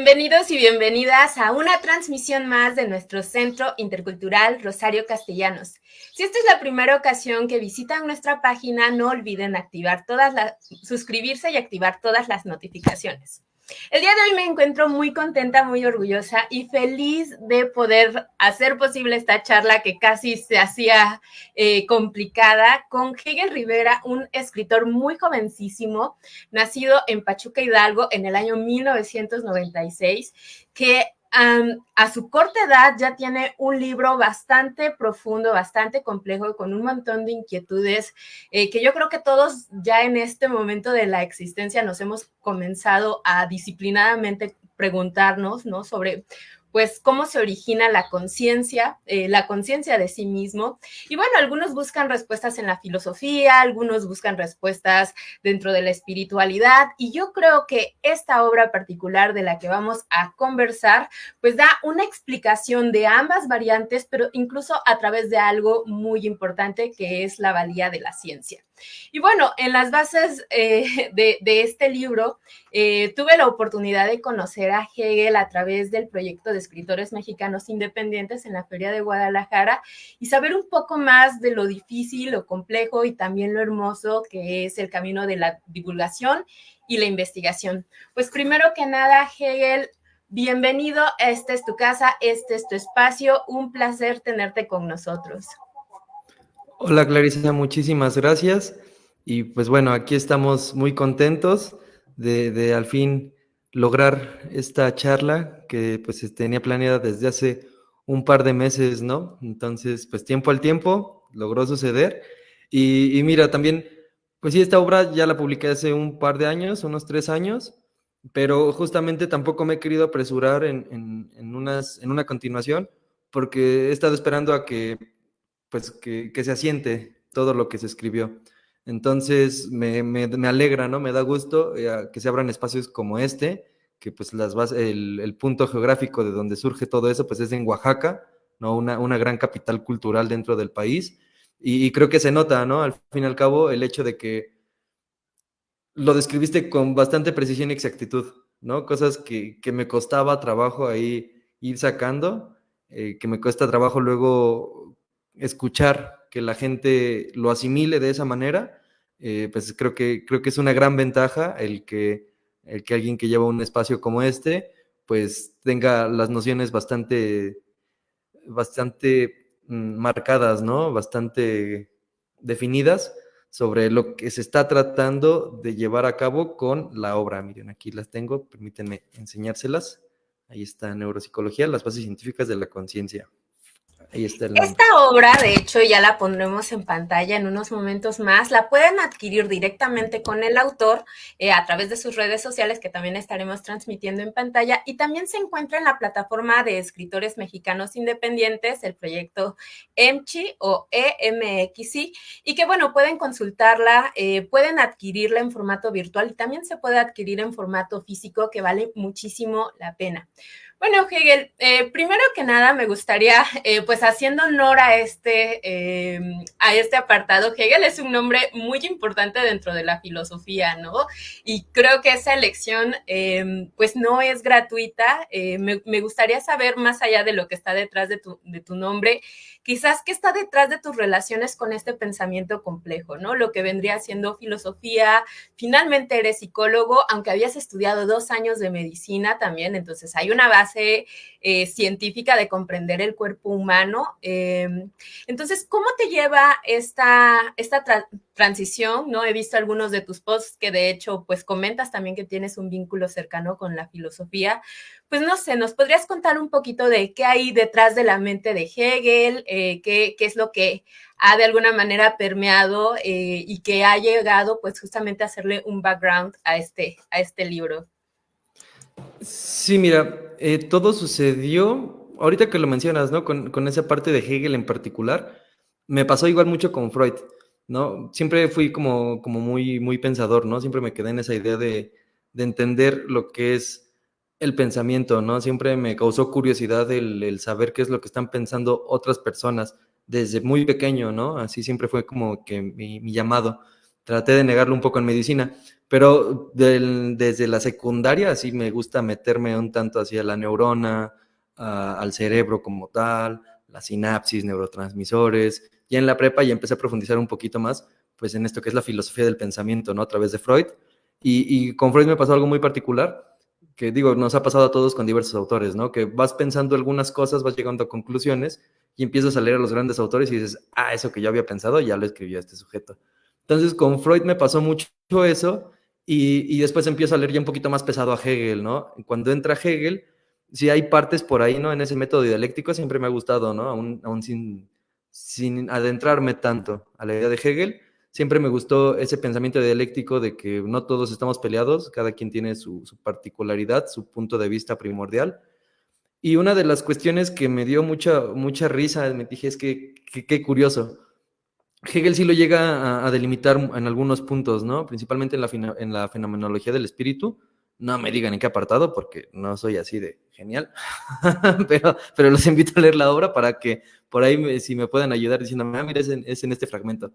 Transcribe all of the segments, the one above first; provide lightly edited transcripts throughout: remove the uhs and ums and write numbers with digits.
Bienvenidos y bienvenidas a una transmisión más de nuestro Centro Intercultural Rosario Castellanos. Si esta es la primera ocasión que visitan nuestra página, no olviden suscribirse y activar todas las notificaciones. El día de hoy me encuentro muy contenta, muy orgullosa y feliz de poder hacer posible esta charla que casi se hacía complicada con Hegel Rivera, un escritor muy jovencísimo, nacido en Pachuca Hidalgo en el año 1996, que a su corta edad ya tiene un libro bastante profundo, bastante complejo, con un montón de inquietudes que yo creo que todos ya en este momento de la existencia nos hemos comenzado a disciplinadamente preguntarnos, ¿no? Sobre pues cómo se origina la conciencia de sí mismo. Y bueno, algunos buscan respuestas en la filosofía, algunos buscan respuestas dentro de la espiritualidad, y yo creo que esta obra particular de la que vamos a conversar, pues da una explicación de ambas variantes, pero incluso a través de algo muy importante que es la valía de la ciencia. Y bueno, en las bases de este libro, tuve la oportunidad de conocer a Hegel a través del proyecto de escritores mexicanos independientes en la Feria de Guadalajara y saber un poco más de lo difícil, lo complejo y también lo hermoso que es el camino de la divulgación y la investigación. Pues primero que nada, Hegel, bienvenido, esta es tu casa, este es tu espacio, un placer tenerte con nosotros. Hola Clarisa, muchísimas gracias. Y pues bueno, aquí estamos muy contentos de al fin lograr esta charla que pues tenía planeada desde hace un par de meses, ¿no? Entonces, pues tiempo al tiempo logró suceder. Y mira, también, pues sí, esta obra ya la publiqué hace un par de años, unos 3 años, pero justamente tampoco me he querido apresurar en una continuación, porque he estado esperando a que pues que se asiente todo lo que se escribió. Entonces me alegra, ¿no? Me da gusto que se abran espacios como este, que pues el punto geográfico de donde surge todo eso, pues es en Oaxaca, ¿no? Una gran capital cultural dentro del país. Y creo que se nota, ¿no? Al fin y al cabo, el hecho de que lo describiste con bastante precisión y exactitud, ¿no? Cosas que me costaba trabajo ahí ir sacando, que me cuesta trabajo luego escuchar que la gente lo asimile de esa manera, pues creo que es una gran ventaja el que alguien que lleva un espacio como este, pues tenga las nociones bastante marcadas, ¿no? Bastante definidas sobre lo que se está tratando de llevar a cabo con la obra. Miren, aquí las tengo, permítanme enseñárselas. Ahí está Neuropsicología, las bases científicas de la conciencia. Ahí está el Esta nombre. obra, de hecho, ya la pondremos en pantalla en unos momentos más. La pueden adquirir directamente con el autor a través de sus redes sociales, que también estaremos transmitiendo en pantalla. Y también se encuentra en la plataforma de escritores mexicanos independientes, el proyecto EMCHI o EMXI, y que, bueno, pueden consultarla, pueden adquirirla en formato virtual y también se puede adquirir en formato físico, que vale muchísimo la pena. Bueno, Hegel, primero que nada me gustaría, pues haciendo honor a este apartado, Hegel es un nombre muy importante dentro de la filosofía, ¿no? Y creo que esa elección, pues no es gratuita. Me gustaría saber, más allá de lo que está detrás de tu nombre, quizás qué está detrás de tus relaciones con este pensamiento complejo, ¿no? Lo que vendría siendo filosofía. Finalmente eres psicólogo, aunque habías estudiado 2 años de medicina también, entonces hay una base científica de comprender el cuerpo humano. Entonces, ¿cómo te lleva esta transición? ¿No? He visto algunos de tus posts que de hecho pues comentas también que tienes un vínculo cercano con la filosofía. Pues no sé, ¿nos podrías contar un poquito de qué hay detrás de la mente de Hegel? ¿Qué es lo que ha de alguna manera permeado y que ha llegado pues justamente a hacerle un background a este libro? Sí, mira, todo sucedió, ahorita que lo mencionas, ¿no? Con esa parte de Hegel en particular, me pasó igual mucho con Freud, ¿no? Siempre fui como muy pensador, ¿no? Siempre me quedé en esa idea de entender lo que es el pensamiento, ¿no? Siempre me causó curiosidad el saber qué es lo que están pensando otras personas desde muy pequeño, ¿no? Así siempre fue como que mi llamado. traté de negarlo un poco en medicina, pero desde la secundaria sí me gusta meterme un tanto hacia la neurona, al cerebro como tal, la sinapsis, neurotransmisores. Ya en la prepa ya empecé a profundizar un poquito más pues en esto que es la filosofía del pensamiento, ¿no? A través de Freud. Y con Freud me pasó algo muy particular, que digo, nos ha pasado a todos con diversos autores, ¿no? Que vas pensando algunas cosas, vas llegando a conclusiones y empiezas a leer a los grandes autores y dices, ah, eso que yo había pensado ya lo escribió este sujeto. Entonces con Freud me pasó mucho eso y después empiezo a leer ya un poquito más pesado a Hegel, ¿no? Cuando entra Hegel, sí hay partes por ahí, ¿no? En ese método dialéctico siempre me ha gustado, ¿no? Aún sin adentrarme tanto a la idea de Hegel, siempre me gustó ese pensamiento dialéctico de que no todos estamos peleados, cada quien tiene su particularidad, su punto de vista primordial. Y una de las cuestiones que me dio mucha risa, me dije, es que qué curioso. Hegel sí lo llega a delimitar en algunos puntos, ¿no? Principalmente en la fenomenología del espíritu. No me digan en qué apartado, porque no soy así de genial, pero los invito a leer la obra para que por ahí si me pueden ayudar diciéndome, mira, es en este fragmento.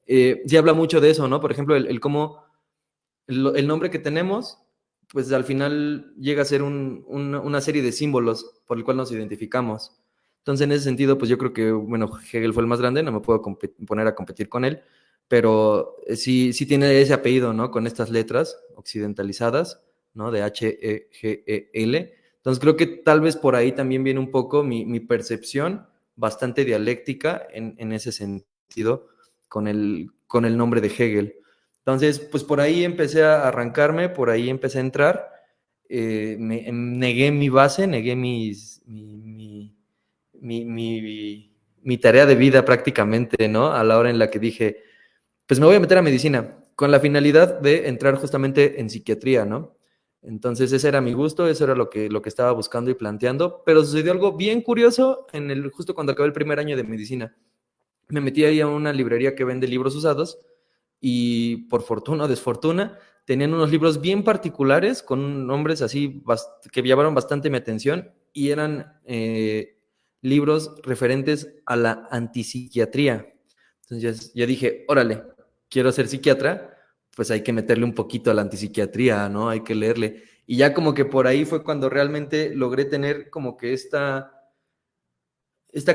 Sí habla mucho de eso, ¿no? Por ejemplo, el cómo el nombre que tenemos, pues al final llega a ser una serie de símbolos por el cual nos identificamos. Entonces, en ese sentido, pues yo creo que, bueno, Hegel fue el más grande, no me puedo poner a competir con él, pero sí tiene ese apellido, ¿no? Con estas letras occidentalizadas, ¿no? De Hegel. Entonces, creo que tal vez por ahí también viene un poco mi percepción bastante dialéctica en ese sentido con el nombre de Hegel. Entonces, pues por ahí empecé a arrancarme, por ahí empecé a entrar, negué mi base, negué mi tarea de vida prácticamente, ¿no? A la hora en la que dije, pues me voy a meter a medicina, con la finalidad de entrar justamente en psiquiatría, ¿no? Entonces ese era mi gusto, eso era lo que estaba buscando y planteando, pero sucedió algo bien curioso justo cuando acabé el primer año de medicina. Me metí ahí a una librería que vende libros usados y por fortuna o desfortuna tenían unos libros bien particulares con nombres así que llamaron bastante mi atención y eran libros referentes a la antipsiquiatría. Entonces ya dije, órale, quiero ser psiquiatra, pues hay que meterle un poquito a la antipsiquiatría, ¿no? Hay que leerle. Y ya como que por ahí fue cuando realmente logré tener como que esta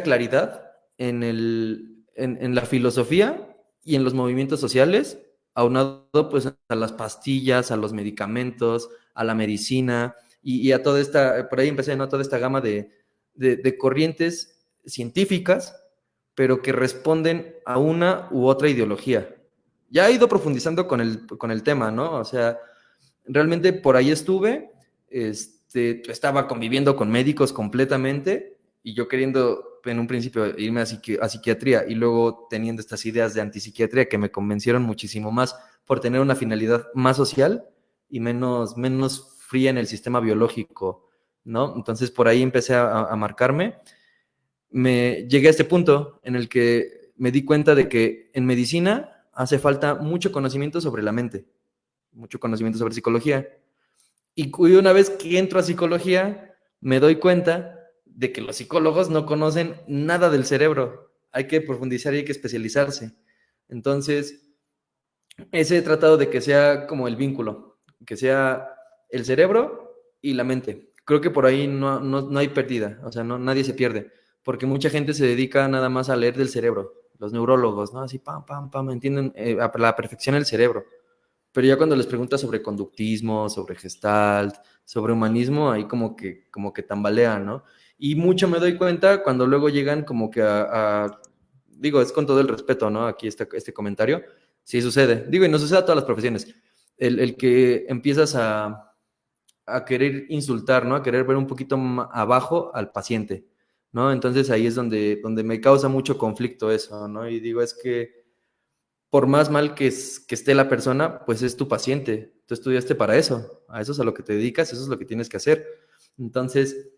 claridad en la filosofía y en los movimientos sociales, aunado pues a las pastillas, a los medicamentos, a la medicina y a toda esta, por ahí empecé, ¿no? Toda esta gama de corrientes científicas, pero que responden a una u otra ideología. Ya he ido profundizando con el tema, ¿no? O sea, realmente por ahí estuve, estaba conviviendo con médicos completamente y yo queriendo en un principio irme a psiquiatría y luego teniendo estas ideas de antipsiquiatría que me convencieron muchísimo más por tener una finalidad más social y menos fría en el sistema biológico, ¿no? Entonces por ahí empecé a marcarme. Llegué a este punto en el que me di cuenta de que en medicina hace falta mucho conocimiento sobre la mente, mucho conocimiento sobre psicología. Y una vez que entro a psicología, me doy cuenta de que los psicólogos no conocen nada del cerebro. Hay que profundizar y hay que especializarse. Entonces, ese he tratado de que sea como el vínculo, que sea el cerebro y la mente. Creo que por ahí no hay pérdida, o sea, nadie se pierde, porque mucha gente se dedica nada más a leer del cerebro, los neurólogos, ¿no? Así, pam, pam, pam, entienden a la perfección el cerebro. Pero ya cuando les preguntas sobre conductismo, sobre gestalt, sobre humanismo, ahí como que tambalean, ¿no? Y mucho me doy cuenta cuando luego llegan como que digo, es con todo el respeto, ¿no? Aquí este comentario, sí sucede. Digo, y nos sucede a todas las profesiones. El que empiezas a querer insultar, ¿no? A querer ver un poquito abajo al paciente, ¿no? Entonces ahí es donde me causa mucho conflicto eso, ¿no? Y digo, es que por más mal que esté la persona, pues es tu paciente. Tú estudiaste para eso. A eso es a lo que te dedicas, eso es lo que tienes que hacer. Entonces,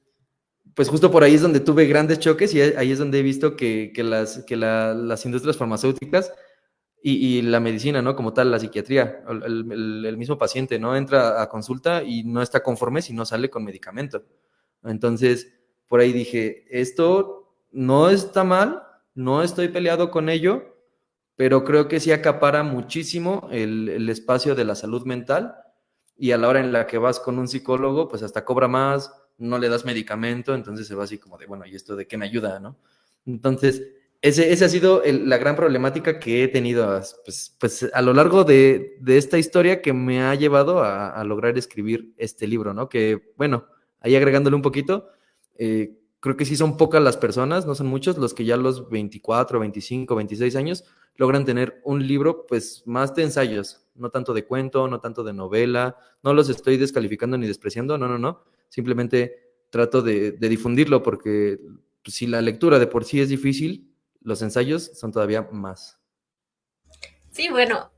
pues justo por ahí es donde tuve grandes choques y ahí es donde he visto que las industrias farmacéuticas y la medicina, ¿no? Como tal, la psiquiatría, el mismo paciente, ¿no? Entra a consulta y no está conforme si no sale con medicamento. Entonces, por ahí dije, esto no está mal, no estoy peleado con ello, pero creo que sí acapara muchísimo el espacio de la salud mental, y a la hora en la que vas con un psicólogo, pues hasta cobra más, no le das medicamento, entonces se va así como de, bueno, ¿y esto de qué me ayuda, no? Entonces, ese ha sido la gran problemática que he tenido pues, a lo largo de esta historia, que me ha llevado a lograr escribir este libro, ¿no? Que, bueno, ahí agregándole un poquito, creo que sí son pocas las personas, no son muchos, los que ya a los 24, 25, 26 años logran tener un libro pues más de ensayos, no tanto de cuento, no tanto de novela, no los estoy descalificando ni despreciando, no, no, no, simplemente trato de difundirlo, porque pues, si la lectura de por sí es difícil, los ensayos son todavía más. Sí, bueno,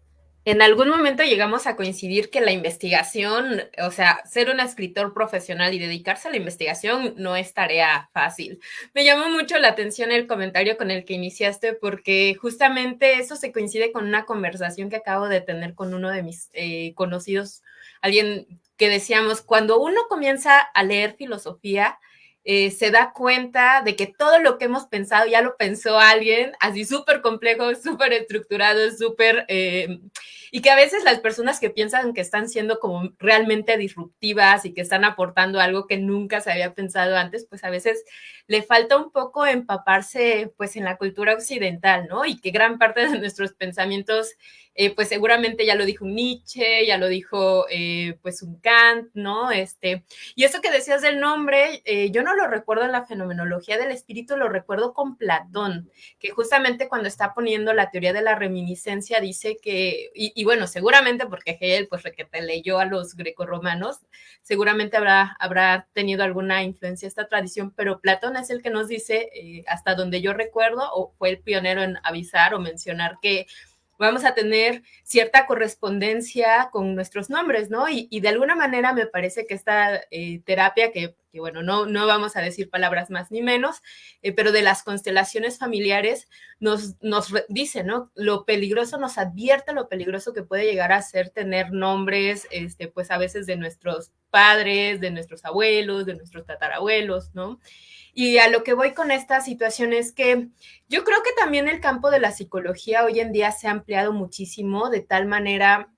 en algún momento llegamos a coincidir que la investigación, o sea, ser un escritor profesional y dedicarse a la investigación no es tarea fácil. Me llamó mucho la atención el comentario con el que iniciaste, porque justamente eso se coincide con una conversación que acabo de tener con uno de mis conocidos, alguien que decíamos, cuando uno comienza a leer filosofía, se da cuenta de que todo lo que hemos pensado ya lo pensó alguien, así súper complejo, súper estructurado, súper... y que a veces las personas que piensan que están siendo como realmente disruptivas y que están aportando algo que nunca se había pensado antes, pues a veces le falta un poco empaparse pues en la cultura occidental, ¿no? Y que gran parte de nuestros pensamientos pues seguramente ya lo dijo un Nietzsche, ya lo dijo pues un Kant, ¿no? Y eso que decías del nombre, yo no lo recuerdo en la fenomenología del espíritu, lo recuerdo con Platón, que justamente cuando está poniendo la teoría de la reminiscencia dice que, y bueno, seguramente porque Hegel pues requete leyó a los grecorromanos, seguramente habrá tenido alguna influencia esta tradición, pero Platón es el que nos dice, hasta donde yo recuerdo, o fue el pionero en avisar o mencionar que vamos a tener cierta correspondencia con nuestros nombres, ¿no? Y de alguna manera me parece que esta terapia, que bueno, no vamos a decir palabras más ni menos, pero de las constelaciones familiares nos dice, ¿no? Lo peligroso, nos advierte lo peligroso que puede llegar a ser tener nombres, pues a veces de nuestros padres, de nuestros abuelos, de nuestros tatarabuelos, ¿no? Y a lo que voy con esta situación es que yo creo que también el campo de la psicología hoy en día se ha ampliado muchísimo de tal manera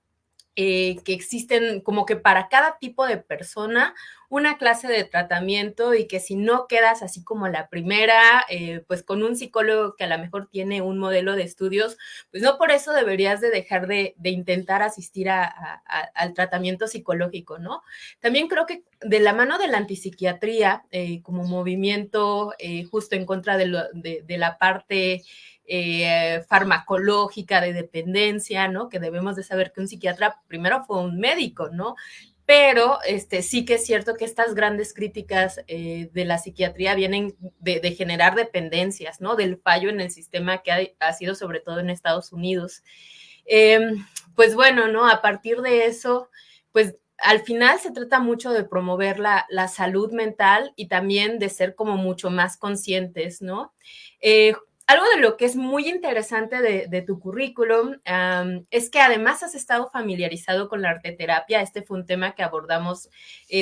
que existen como que para cada tipo de persona una clase de tratamiento y que si no quedas así como la primera, pues con un psicólogo que a lo mejor tiene un modelo de estudios, pues no por eso deberías de dejar de intentar asistir al tratamiento psicológico, ¿no? También creo que de la mano de la antipsiquiatría, como movimiento justo en contra de la parte farmacológica de dependencia, ¿no? Que debemos de saber que un psiquiatra primero fue un médico, ¿no? Pero sí que es cierto que estas grandes críticas de la psiquiatría vienen de generar dependencias, ¿no? Del fallo en el sistema que ha sido sobre todo en Estados Unidos. Eh, pues bueno, ¿no? A partir de eso, pues al final se trata mucho de promover la salud mental y también de ser como mucho más conscientes, ¿no? Algo de lo que es muy interesante de tu currículum es que además has estado familiarizado con la arteterapia. Este fue un tema que abordamos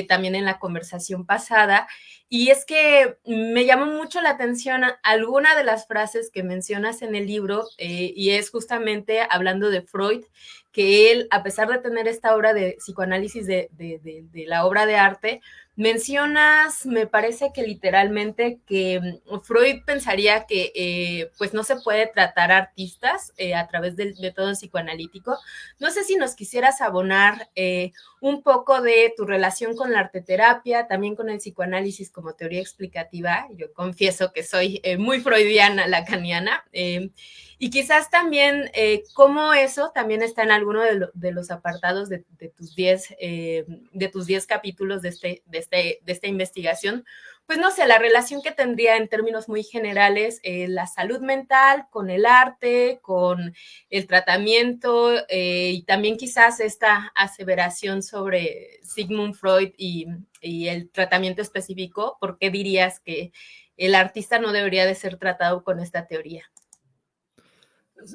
también en la conversación pasada. Y es que me llamó mucho la atención alguna de las frases que mencionas en el libro, y es justamente hablando de Freud, que él, a pesar de tener esta obra de psicoanálisis de la obra de arte, mencionas, me parece que literalmente, que Freud pensaría que pues no se puede tratar artistas a través del método psicoanalítico. No sé si nos quisieras abonar un poco de tu relación con la arteterapia, también con el psicoanálisis como teoría explicativa. Yo confieso que soy muy freudiana, lacaniana, y quizás también cómo eso también está en alguno de los apartados de tus 10 capítulos de esta investigación. Pues no sé, la relación que tendría en términos muy generales la salud mental con el arte, con el tratamiento y también quizás esta aseveración sobre Sigmund Freud y el tratamiento específico. ¿Por qué dirías que el artista no debería de ser tratado con esta teoría?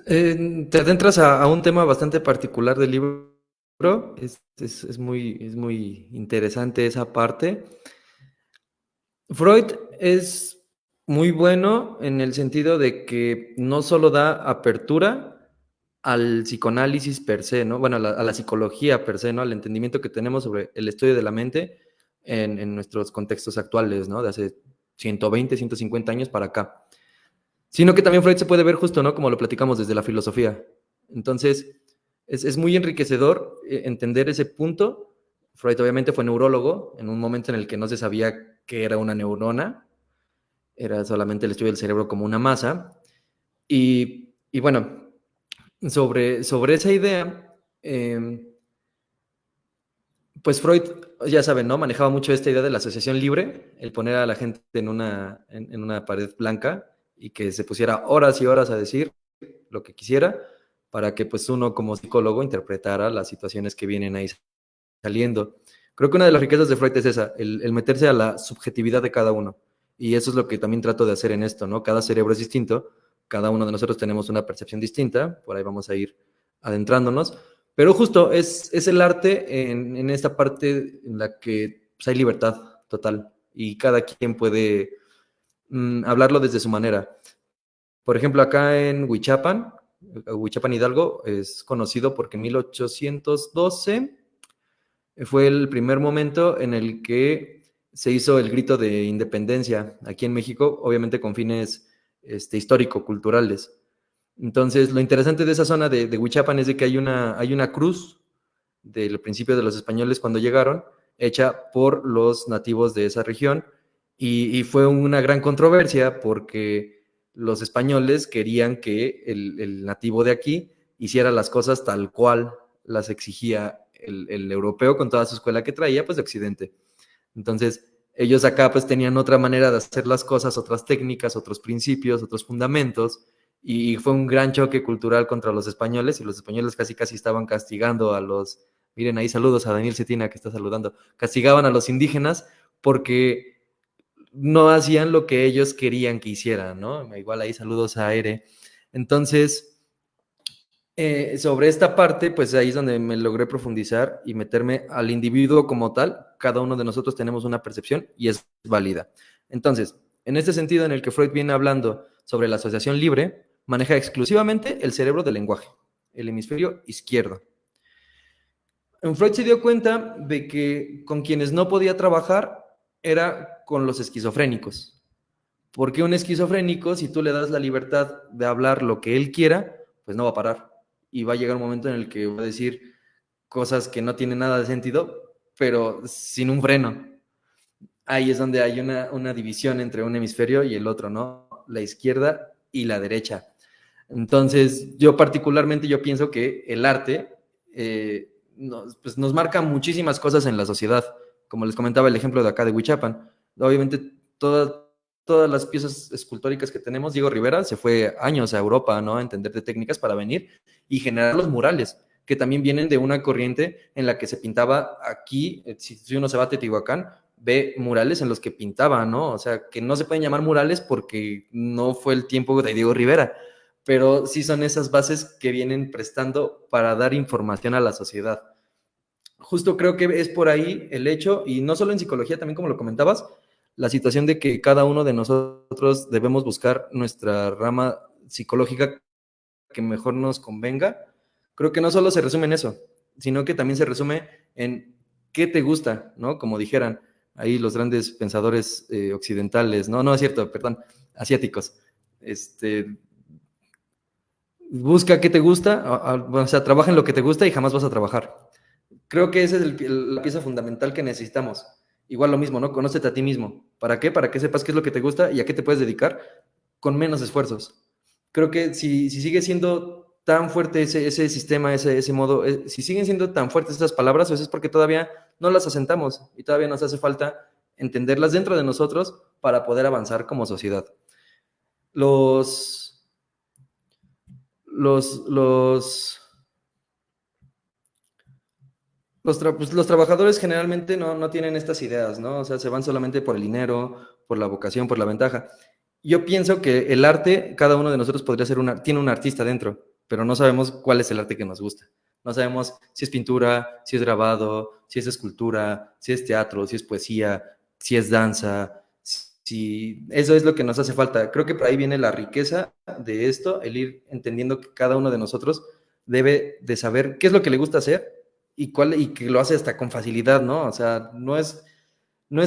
Te adentras a un tema bastante particular del libro, es muy interesante esa parte. Freud es muy bueno en el sentido de que no solo da apertura, al psicoanálisis per se, ¿no? Bueno, a la psicología per se, ¿no? Al entendimiento que tenemos sobre el estudio de la mente en nuestros contextos actuales, ¿no? De hace 120, 150 años para acá. Sino que también Freud se puede ver justo, ¿no? Como lo platicamos desde la filosofía. Entonces, es muy enriquecedor entender ese punto. Freud obviamente fue neurólogo en un momento en el que no se sabía qué era una neurona, era solamente el estudio del cerebro como una masa. Y bueno, sobre esa idea, pues Freud, ya saben, ¿no? Manejaba mucho esta idea de la asociación libre, el poner a la gente en una pared blanca y que se pusiera horas y horas a decir lo que quisiera para que pues uno como psicólogo interpretara las situaciones que vienen ahí saliendo. Creo que una de las riquezas de Freud es esa, el meterse a la subjetividad de cada uno. Y eso es lo que también trato de hacer en esto, ¿no? Cada cerebro es distinto, cada uno de nosotros tenemos una percepción distinta, por ahí vamos a ir adentrándonos, pero justo es el arte en esta parte en la que pues, hay libertad total y cada quien puede hablarlo desde su manera. Por ejemplo, acá en Huichapan, Huichapan Hidalgo, es conocido porque en 1812 fue el primer momento en el que se hizo el grito de independencia aquí en México, obviamente con fines histórico-culturales. Entonces, lo interesante de esa zona de Huichapan es de que hay una cruz del principio de los españoles cuando llegaron, hecha por los nativos de esa región, y fue una gran controversia porque los españoles querían que el nativo de aquí hiciera las cosas tal cual las exigía el europeo con toda su escuela que traía, pues de Occidente. Entonces, ellos acá pues tenían otra manera de hacer las cosas, otras técnicas, otros principios, otros fundamentos, y fue un gran choque cultural contra los españoles, y los españoles casi casi estaban castigando a los, miren ahí saludos a Daniel Cetina que está saludando, castigaban a los indígenas porque no hacían lo que ellos querían que hicieran, ¿no? Igual ahí saludos a Ere. Entonces, sobre esta parte, pues ahí es donde me logré profundizar y meterme al individuo como tal. Cada uno de nosotros tenemos una percepción y es válida. Entonces, en este sentido en el que Freud viene hablando sobre la asociación libre, maneja exclusivamente el cerebro del lenguaje, el hemisferio izquierdo. En Freud se dio cuenta de que con quienes no podía trabajar era con los esquizofrénicos. Porque un esquizofrénico, si tú le das la libertad de hablar lo que él quiera, pues no va a parar. Y va a llegar un momento en el que va a decir cosas que no tienen nada de sentido, pero sin un freno. Ahí es donde hay una división entre un hemisferio y el otro, ¿no? La izquierda y la derecha. Entonces, yo particularmente, yo pienso que el arte pues nos marca muchísimas cosas en la sociedad. Como les comentaba el ejemplo de acá de Huichapan. Obviamente, todas las piezas escultóricas que tenemos, Diego Rivera se fue años a Europa, ¿no? A entender de técnicas para venir y generar los murales, que también vienen de una corriente en la que se pintaba aquí, si uno se va a Teotihuacán, ve murales en los que pintaba, ¿no? O sea, que no se pueden llamar murales porque no fue el tiempo de Diego Rivera, pero sí son esas bases que vienen prestando para dar información a la sociedad. Justo creo que es por ahí el hecho, y no solo en psicología, también como lo comentabas, la situación de que cada uno de nosotros debemos buscar nuestra rama psicológica que mejor nos convenga. Creo que no solo se resume en eso, sino que también se resume en qué te gusta, ¿no? Como dijeran ahí los grandes pensadores occidentales, no es cierto, perdón, asiáticos. Busca qué te gusta, o sea, trabaja en lo que te gusta y jamás vas a trabajar. Creo que esa es la pieza fundamental que necesitamos. Igual lo mismo, ¿no? Conócete a ti mismo. ¿Para qué? Para que sepas qué es lo que te gusta y a qué te puedes dedicar con menos esfuerzos. Creo que si sigue siendo tan fuerte ese sistema, ese modo, si siguen siendo tan fuertes esas palabras, pues es porque todavía no las asentamos y todavía nos hace falta entenderlas dentro de nosotros para poder avanzar como sociedad. Los trabajadores generalmente no tienen estas ideas, ¿no? O sea, se van solamente por el dinero, por la vocación, por la ventaja. Yo pienso que el arte, cada uno de nosotros podría ser tiene un artista dentro, pero no sabemos cuál es el arte que nos gusta. No sabemos si es pintura, si es grabado, si es escultura, si es teatro, si es poesía, si es danza, si eso es lo que nos hace falta. Creo que por ahí viene la riqueza de esto, el ir entendiendo que cada uno de nosotros debe de saber qué es lo que le gusta hacer y que lo hace hasta con facilidad, ¿no? O sea, no es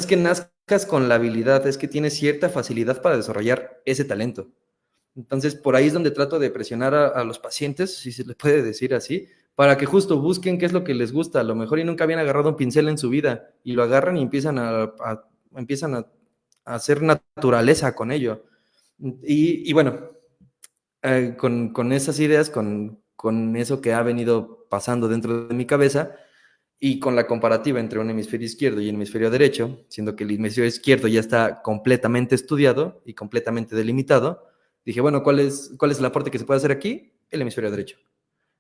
que nazcas con la habilidad, es que tienes cierta facilidad para desarrollar ese talento. Entonces, por ahí es donde trato de presionar a los pacientes, si se les puede decir así, para que justo busquen qué es lo que les gusta. A lo mejor y nunca habían agarrado un pincel en su vida y lo agarran y empiezan a hacer naturaleza con ello. Y bueno, con esas ideas, con eso que ha venido pasando dentro de mi cabeza y con la comparativa entre un hemisferio izquierdo y un hemisferio derecho, siendo que el hemisferio izquierdo ya está completamente estudiado y completamente delimitado, dije, bueno, ¿cuál es el aporte que se puede hacer aquí? El hemisferio derecho,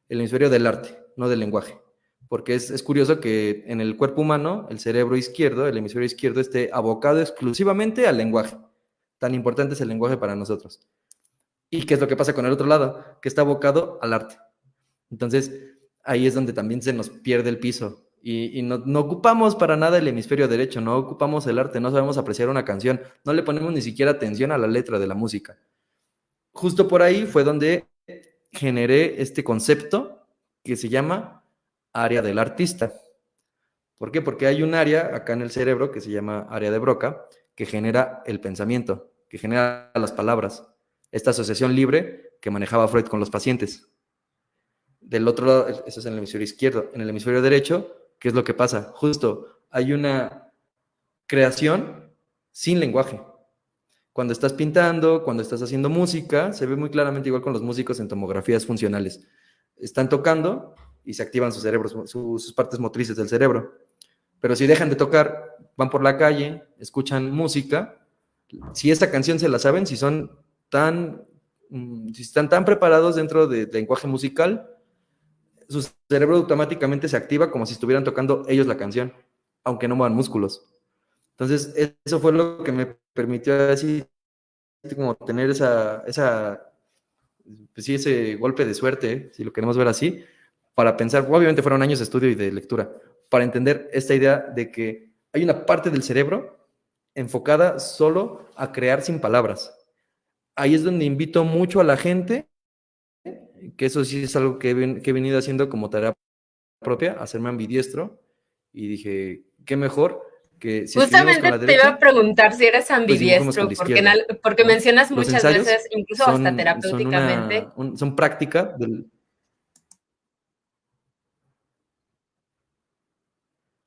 el hemisferio del arte, no del lenguaje. Porque es curioso que en el cuerpo humano, el cerebro izquierdo, el hemisferio izquierdo, esté abocado exclusivamente al lenguaje. Tan importante es el lenguaje para nosotros. ¿Y qué es lo que pasa con el otro lado? Que está abocado al arte. Entonces, ahí es donde también se nos pierde el piso. Y no ocupamos para nada el hemisferio derecho, no ocupamos el arte, no sabemos apreciar una canción, no le ponemos ni siquiera atención a la letra de la música. Justo por ahí fue donde generé este concepto que se llama área del artista. ¿Por qué? Porque hay un área acá en el cerebro que se llama área de Broca, que genera el pensamiento, que genera las palabras. Esta asociación libre que manejaba Freud con los pacientes. Del otro lado, eso es en el hemisferio izquierdo. En el hemisferio derecho, ¿qué es lo que pasa? Justo hay una creación sin lenguaje. Cuando estás pintando, cuando estás haciendo música, se ve muy claramente igual con los músicos en tomografías funcionales. Están tocando y se activan sus cerebros, sus partes motrices del cerebro. Pero si dejan de tocar, van por la calle, escuchan música, si esta canción se la saben, si están tan preparados dentro del lenguaje musical, su cerebro automáticamente se activa como si estuvieran tocando ellos la canción, aunque no muevan músculos. Entonces, eso fue lo que me permitió así como tener pues sí, ese golpe de suerte, si lo queremos ver así, para pensar, obviamente fueron años de estudio y de lectura, para entender esta idea de que hay una parte del cerebro enfocada solo a crear sin palabras. Ahí es donde invito mucho a la gente, que eso sí es algo que he venido haciendo como tarea propia, hacerme ambidiestro, y dije, qué mejor que si escribimos con Justamente la te iba a derecha, preguntar si eres pues dibujemos con la ambidiestro, izquierda, porque ¿no? mencionas Los muchas ensayos veces, incluso hasta terapéuticamente. son práctica del...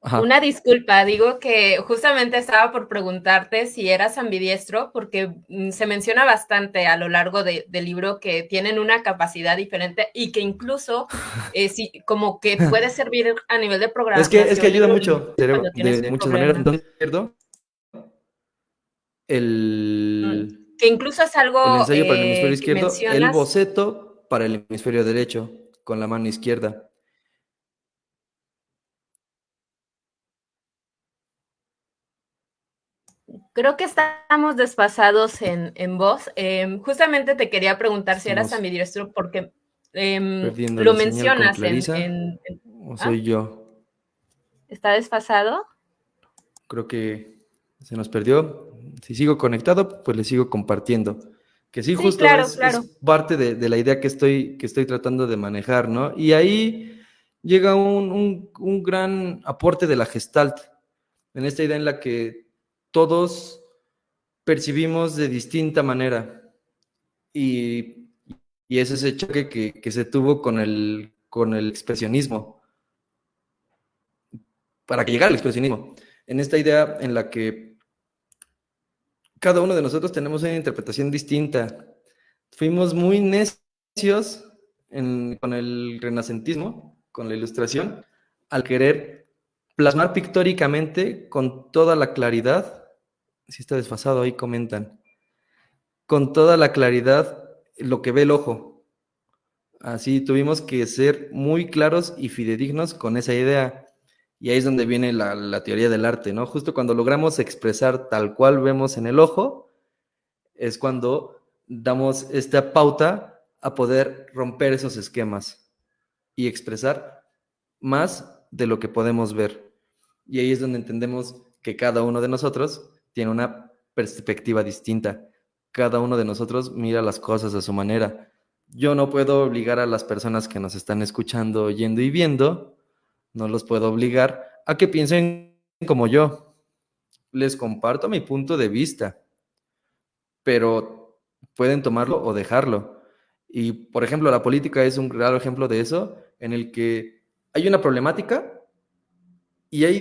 Una Ajá. disculpa, digo que justamente estaba por preguntarte si eras ambidiestro, porque se menciona bastante a lo largo del libro que tienen una capacidad diferente y que incluso sí, como que puede servir a nivel de Es que programación ayuda mucho el cerebro cuando tienes de un muchas maneras. problema. Entonces, izquierdo, el, Que incluso es el algo ensayo para el hemisferio que izquierdo, el mencionas. boceto para el hemisferio derecho, con la mano izquierda. Creo que estamos desfasados en voz. Justamente te quería preguntar si eras Estamos ambidiestro porque perdiendo lo la señal con mencionas Clarisa. ¿O ¿ah? soy yo? ¿Está desfasado? Creo que se nos perdió. Si sigo conectado, pues le sigo compartiendo. Que sí, Sí, justo claro, es claro. parte de la idea que estoy tratando de manejar, ¿no? Y ahí llega un gran aporte de la Gestalt, en esta idea en la que todos percibimos de distinta manera. Y, y es ese choque que se tuvo con el expresionismo, para que llegara al expresionismo. En esta idea en la que cada uno de nosotros tenemos una interpretación distinta. Fuimos muy necios con el renacentismo, con la ilustración, al querer plasmar pictóricamente con toda la claridad, si está desfasado ahí comentan, con toda la claridad lo que ve el ojo. Así tuvimos que ser muy claros y fidedignos con esa idea. Y ahí es donde viene la teoría del arte, ¿no? Justo cuando logramos expresar tal cual vemos en el ojo, es cuando damos esta pauta a poder romper esos esquemas y expresar más de lo que podemos ver. Y ahí es donde entendemos que cada uno de nosotros tiene una perspectiva distinta. Cada uno de nosotros mira las cosas a su manera. yo no puedo obligar a las personas que nos están escuchando, oyendo y viendo, no los puedo obligar a que piensen como yo. Les comparto mi punto de vista, pero pueden tomarlo o dejarlo. Y, por ejemplo, la política es un claro ejemplo de eso, en el que hay una problemática y hay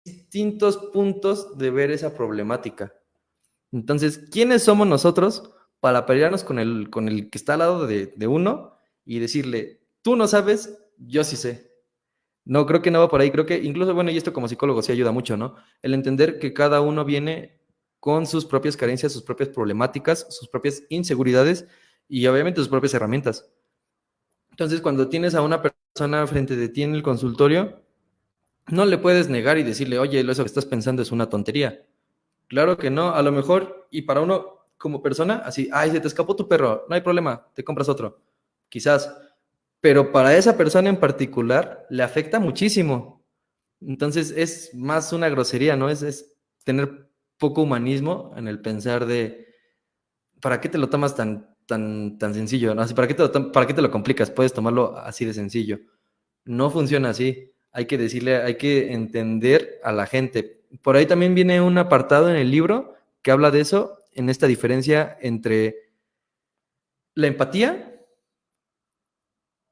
distintos puntos de ver esa problemática. Entonces, ¿quiénes somos nosotros para pelearnos con el que está al lado de uno y decirle, tú no sabes, yo sí sé? No, creo que no va por ahí. Creo que incluso, bueno, y esto como psicólogo sí ayuda mucho, ¿no? El entender que cada uno viene con sus propias carencias, sus propias problemáticas, sus propias inseguridades y obviamente sus propias herramientas. Entonces, cuando tienes a una persona frente de ti en el consultorio, no le puedes negar y decirle, oye, eso que estás pensando es una tontería. Claro que no, a lo mejor, y para uno como persona, así, ay, se te escapó tu perro, no hay problema, te compras otro. Quizás, pero para esa persona en particular le afecta muchísimo. Entonces es más una grosería, ¿no? Es tener poco humanismo en el pensar de, ¿para qué te lo tomas tan sencillo? ¿No? Así, ¿para qué te lo complicas? Puedes tomarlo así de sencillo. No funciona así. Hay que decirle, hay que entender a la gente. Por ahí también viene un apartado en el libro que habla de eso, en esta diferencia entre la empatía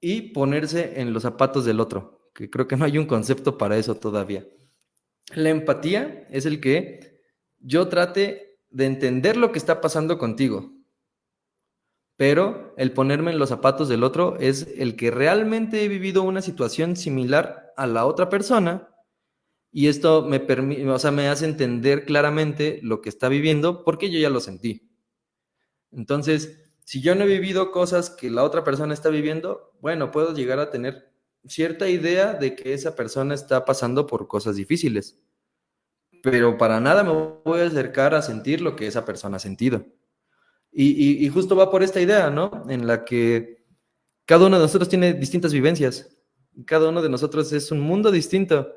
y ponerse en los zapatos del otro, que creo que no hay un concepto para eso todavía. La empatía es el que yo trate de entender lo que está pasando contigo, pero el ponerme en los zapatos del otro es el que realmente he vivido una situación similar a la otra persona y esto me permite, o sea, me hace entender claramente lo que está viviendo porque yo ya lo sentí. Entonces, si yo no he vivido cosas que la otra persona está viviendo, bueno, puedo llegar a tener cierta idea de que esa persona está pasando por cosas difíciles, pero para nada me voy a acercar a sentir lo que esa persona ha sentido. Y justo va por esta idea, ¿no? En la que cada uno de nosotros tiene distintas vivencias, cada uno de nosotros es un mundo distinto.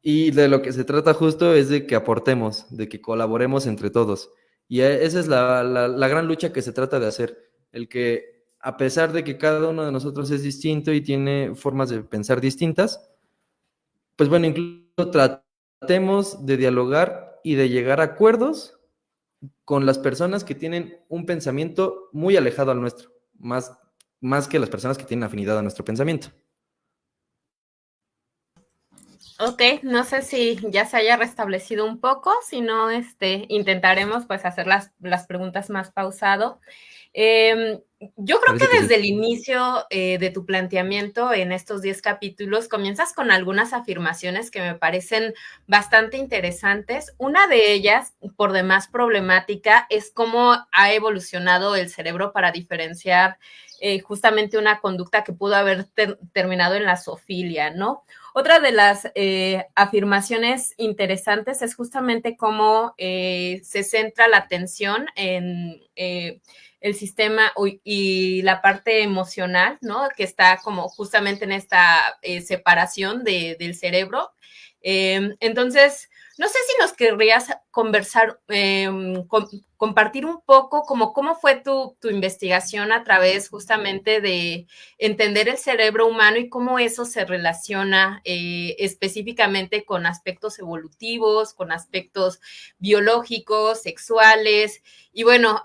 Y de lo que se trata justo es de que aportemos, de que colaboremos entre todos. Y esa es la gran lucha que se trata de hacer. El que a pesar de que cada uno de nosotros es distinto y tiene formas de pensar distintas, pues bueno, incluso tratemos de dialogar y de llegar a acuerdos con las personas que tienen un pensamiento muy alejado al nuestro, más que las personas que tienen afinidad a nuestro pensamiento. Ok, no sé si ya se haya restablecido un poco, si no, intentaremos pues hacer las preguntas más pausado. Yo creo Parece que que desde sí. el inicio de tu planteamiento en estos 10 capítulos comienzas con algunas afirmaciones que me parecen bastante interesantes. Una de ellas, por demás problemática, es cómo ha evolucionado el cerebro para diferenciar justamente una conducta que pudo haber terminado en la zoofilia, ¿no? Otra de las afirmaciones interesantes es justamente cómo se centra la atención en el sistema y la parte emocional, ¿no? Que está como justamente en esta separación del cerebro. Entonces, no sé si nos querrías conversar, compartir un poco como cómo fue tu investigación a través justamente de entender el cerebro humano y cómo eso se relaciona específicamente con aspectos evolutivos, con aspectos biológicos, sexuales. Y bueno,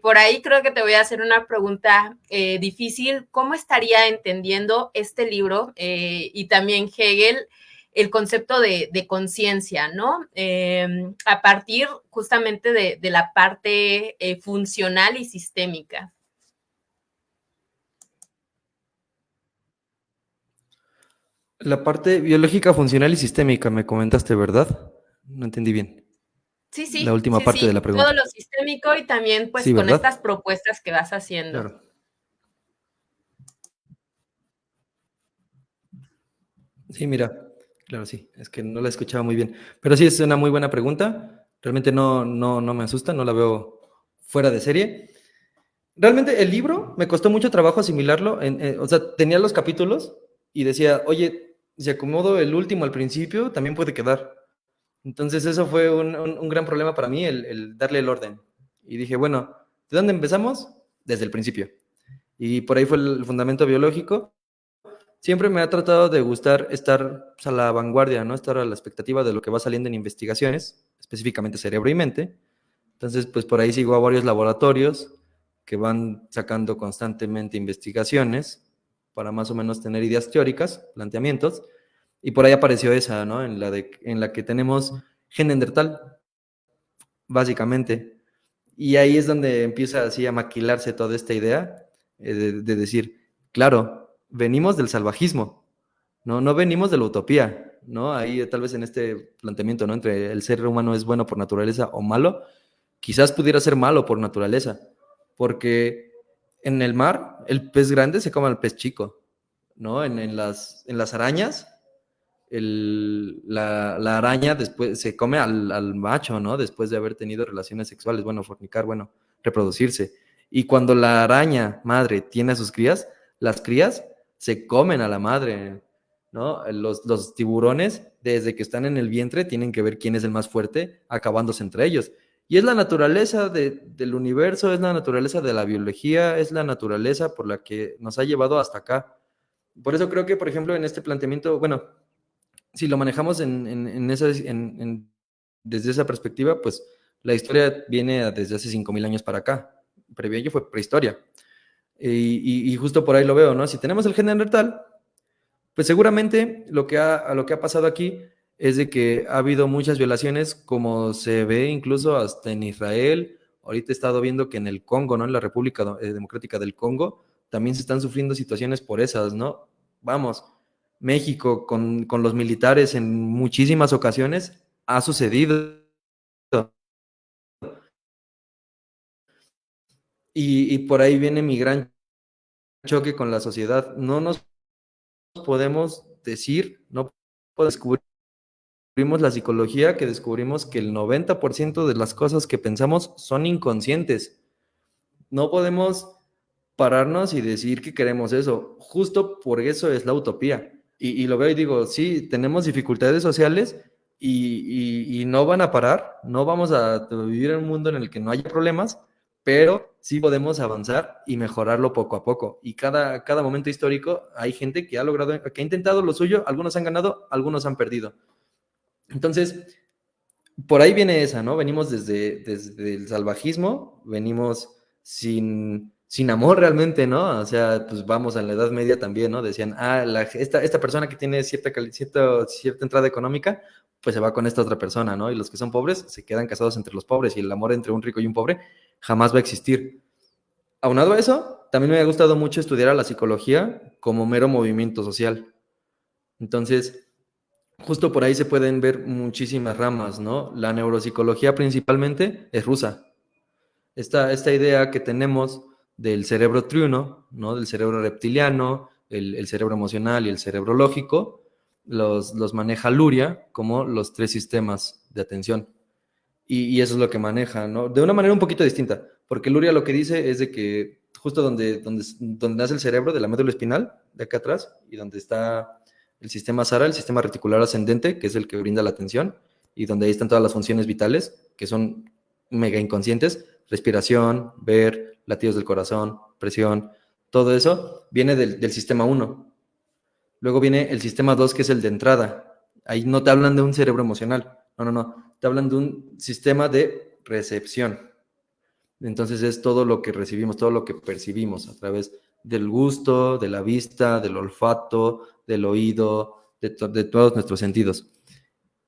por ahí creo que te voy a hacer una pregunta difícil. ¿Cómo estaría entendiendo este libro y también Hegel el concepto de conciencia, ¿no? A partir justamente de la parte funcional y sistémica. La parte biológica, funcional y sistémica, me comentaste, ¿verdad? No entendí bien Sí, la sí, última sí, parte de la sí, todo pregunta. lo sistémico y también pues Sí, con estas ¿verdad? propuestas que vas haciendo. Claro, sí, mira, claro, sí, es que no la escuchaba muy bien. Pero sí, es una muy buena pregunta. Realmente no me asusta, no la veo fuera de serie. Realmente el libro me costó mucho trabajo asimilarlo. O sea, tenía los capítulos y decía, oye, si acomodo el último al principio, también puede quedar. Entonces eso fue un gran problema para mí, el darle el orden. Y dije, bueno, ¿de dónde empezamos? Desde el principio. Y por ahí fue el fundamento biológico. Siempre me ha tratado de gustar estar pues, a la vanguardia, ¿no? Estar a la expectativa de lo que va saliendo en investigaciones, específicamente cerebro y mente. Entonces, pues por ahí sigo a varios laboratorios que van sacando constantemente investigaciones para más o menos tener ideas teóricas, planteamientos, y por ahí apareció esa, ¿no? En la que tenemos gen neandertal, básicamente. Y ahí es donde empieza así a maquilarse toda esta idea de decir, claro, venimos del salvajismo, no, no venimos de la utopía, ¿no? Ahí tal vez en este planteamiento, ¿no? Entre el ser humano es bueno por naturaleza o malo, quizás pudiera ser malo por naturaleza, porque en el mar el pez grande se come al pez chico, ¿no? En las arañas, la araña después se come al macho, ¿no? Después de haber tenido relaciones sexuales, bueno, fornicar, bueno, reproducirse. Y cuando la araña madre tiene a sus crías, las crías se comen a la madre, ¿no? Los tiburones, desde que están en el vientre, tienen que ver quién es el más fuerte, acabándose entre ellos. Y es la naturaleza del universo, es la naturaleza de la biología, es la naturaleza por la que nos ha llevado hasta acá. Por eso creo que, por ejemplo, en este planteamiento, bueno, si lo manejamos desde esa perspectiva, pues la historia viene desde hace 5.000 años para acá. Previo a ello fue prehistoria. Y justo por ahí lo veo, ¿no? Si tenemos el gen neandertal, pues seguramente lo que ha pasado aquí es de que ha habido muchas violaciones, como se ve incluso hasta en Israel. Ahorita he estado viendo que en el Congo, ¿no? En la República Democrática del Congo, también se están sufriendo situaciones por esas, ¿no? Vamos, México con los militares en muchísimas ocasiones ha sucedido. Y por ahí viene mi gran choque con la sociedad. No nos podemos decir, no podemos descubrimos la psicología, que descubrimos que el 90% de las cosas que pensamos son inconscientes. No podemos pararnos y decir que queremos eso. Justo por eso es la utopía. Y lo veo y digo, sí, tenemos dificultades sociales y no van a parar, no vamos a vivir en un mundo en el que no haya problemas, pero sí podemos avanzar y mejorarlo poco a poco. Y cada momento histórico hay gente que ha logrado, que ha intentado lo suyo, algunos han ganado, algunos han perdido. Entonces, por ahí viene esa, ¿no? Venimos desde el salvajismo, venimos sin amor realmente, ¿no? O sea, pues vamos a la Edad Media también, ¿no? Decían, esta persona que tiene cierta entrada económica, pues se va con esta otra persona, ¿no? Y los que son pobres se quedan casados entre los pobres y el amor entre un rico y un pobre jamás va a existir. Aunado a eso, también me ha gustado mucho estudiar a la psicología como mero movimiento social. Entonces, justo por ahí se pueden ver muchísimas ramas, ¿no? La neuropsicología principalmente es rusa. Esta idea que tenemos del cerebro triuno, ¿no? Del cerebro reptiliano, el cerebro emocional y el cerebro lógico, los maneja Luria como los tres sistemas de atención. Y eso es lo que maneja, ¿no? De una manera un poquito distinta, porque Luria lo que dice es de que justo donde nace el cerebro, de la médula espinal, de acá atrás, y donde está el sistema SARA, el sistema reticular ascendente, que es el que brinda la atención, y donde ahí están todas las funciones vitales, que son mega inconscientes, respiración, ver, latidos del corazón, presión, todo eso viene del sistema 1. Luego viene el sistema 2, que es el de entrada. Ahí no te hablan de un cerebro emocional, no, te hablan de un sistema de recepción. Entonces es todo lo que recibimos, todo lo que percibimos a través del gusto, de la vista, del olfato, del oído, de todos nuestros sentidos.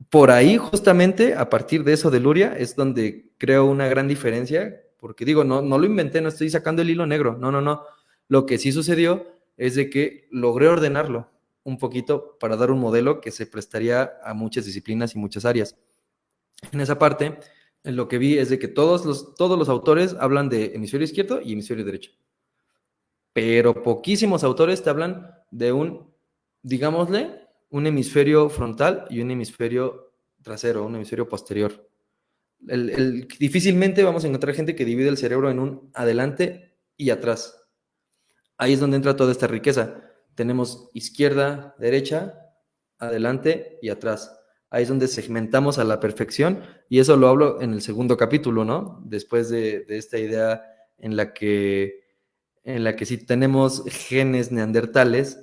Por ahí, justamente, a partir de eso de Luria, es donde creo una gran diferencia, porque digo, no lo inventé, no estoy sacando el hilo negro, no. Lo que sí sucedió es de que logré ordenarlo un poquito para dar un modelo que se prestaría a muchas disciplinas y muchas áreas. En esa parte, lo que vi es de que todos los autores hablan de hemisferio izquierdo y hemisferio derecho, pero poquísimos autores te hablan de digámosle, un hemisferio frontal y un hemisferio trasero, un hemisferio posterior. Difícilmente vamos a encontrar gente que divide el cerebro en un adelante y atrás. Ahí es donde entra toda esta riqueza. Tenemos izquierda, derecha, adelante y atrás. Ahí es donde segmentamos a la perfección, y eso lo hablo en el segundo capítulo, ¿no? Después de esta idea en la que en la que si tenemos genes neandertales,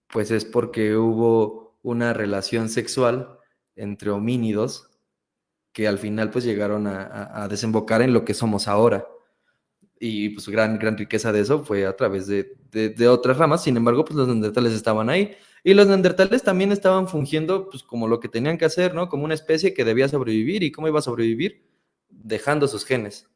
pues es porque hubo una relación sexual entre homínidos que al final pues llegaron a desembocar en lo que somos ahora. Y pues gran riqueza de eso fue a través de otras ramas. Sin embargo, pues los neandertales estaban ahí. Y los neandertales también estaban fungiendo pues como lo que tenían que hacer, ¿no? Como una especie que debía sobrevivir. ¿Y cómo iba a sobrevivir? Dejando sus genes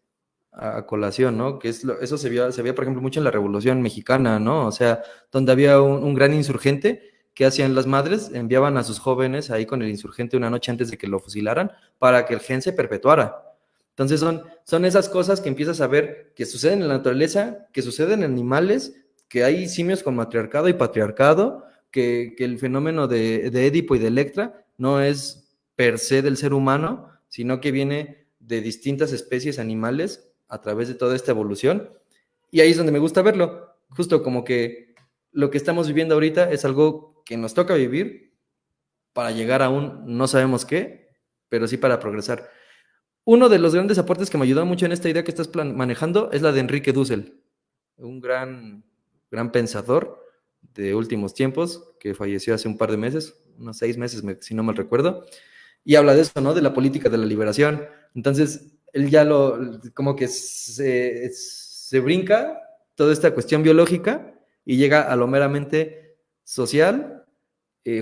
a colación, ¿no? Que es eso se veía, por ejemplo, mucho en la Revolución Mexicana, ¿no? O sea, donde había un gran insurgente, ¿qué hacían las madres? Enviaban a sus jóvenes ahí con el insurgente una noche antes de que lo fusilaran para que el gen se perpetuara. Entonces son esas cosas que empiezas a ver que suceden en la naturaleza, que suceden en animales, que hay simios con matriarcado y patriarcado, que el fenómeno de Édipo y de Electra no es per se del ser humano, sino que viene de distintas especies animales a través de toda esta evolución. Y ahí es donde me gusta verlo, justo como que lo que estamos viviendo ahorita es algo que nos toca vivir para llegar a un no sabemos qué, pero sí para progresar. Uno de los grandes aportes que me ayudó mucho en esta idea que estás manejando es la de Enrique Dussel, un gran pensador de últimos tiempos que falleció hace un par de meses, unos 6 meses, si no mal recuerdo, y habla de eso, ¿no? De la política de la liberación. Entonces, él ya como que se brinca toda esta cuestión biológica y llega a lo meramente social,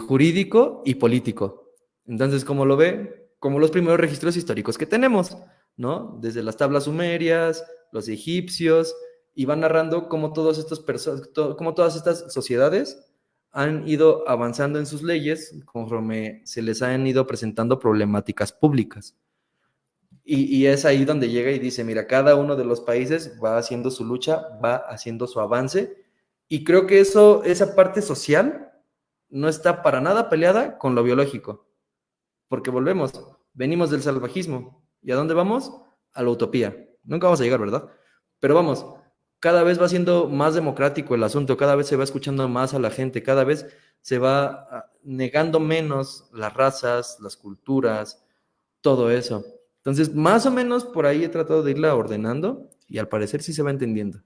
jurídico y político. Entonces, ¿cómo lo ve? Como los primeros registros históricos que tenemos, ¿no? Desde las tablas sumerias, los egipcios, y van narrando cómo, cómo todas estas sociedades han ido avanzando en sus leyes conforme se les han ido presentando problemáticas públicas. Y es ahí donde llega y dice, mira, cada uno de los países va haciendo su lucha, va haciendo su avance, y creo que esa parte social no está para nada peleada con lo biológico, porque venimos del salvajismo. ¿Y a dónde vamos? A la utopía. Nunca vamos a llegar, ¿verdad? Pero vamos, cada vez va siendo más democrático el asunto, cada vez se va escuchando más a la gente, cada vez se va negando menos las razas, las culturas, todo eso. Entonces, más o menos por ahí he tratado de irla ordenando y al parecer sí se va entendiendo.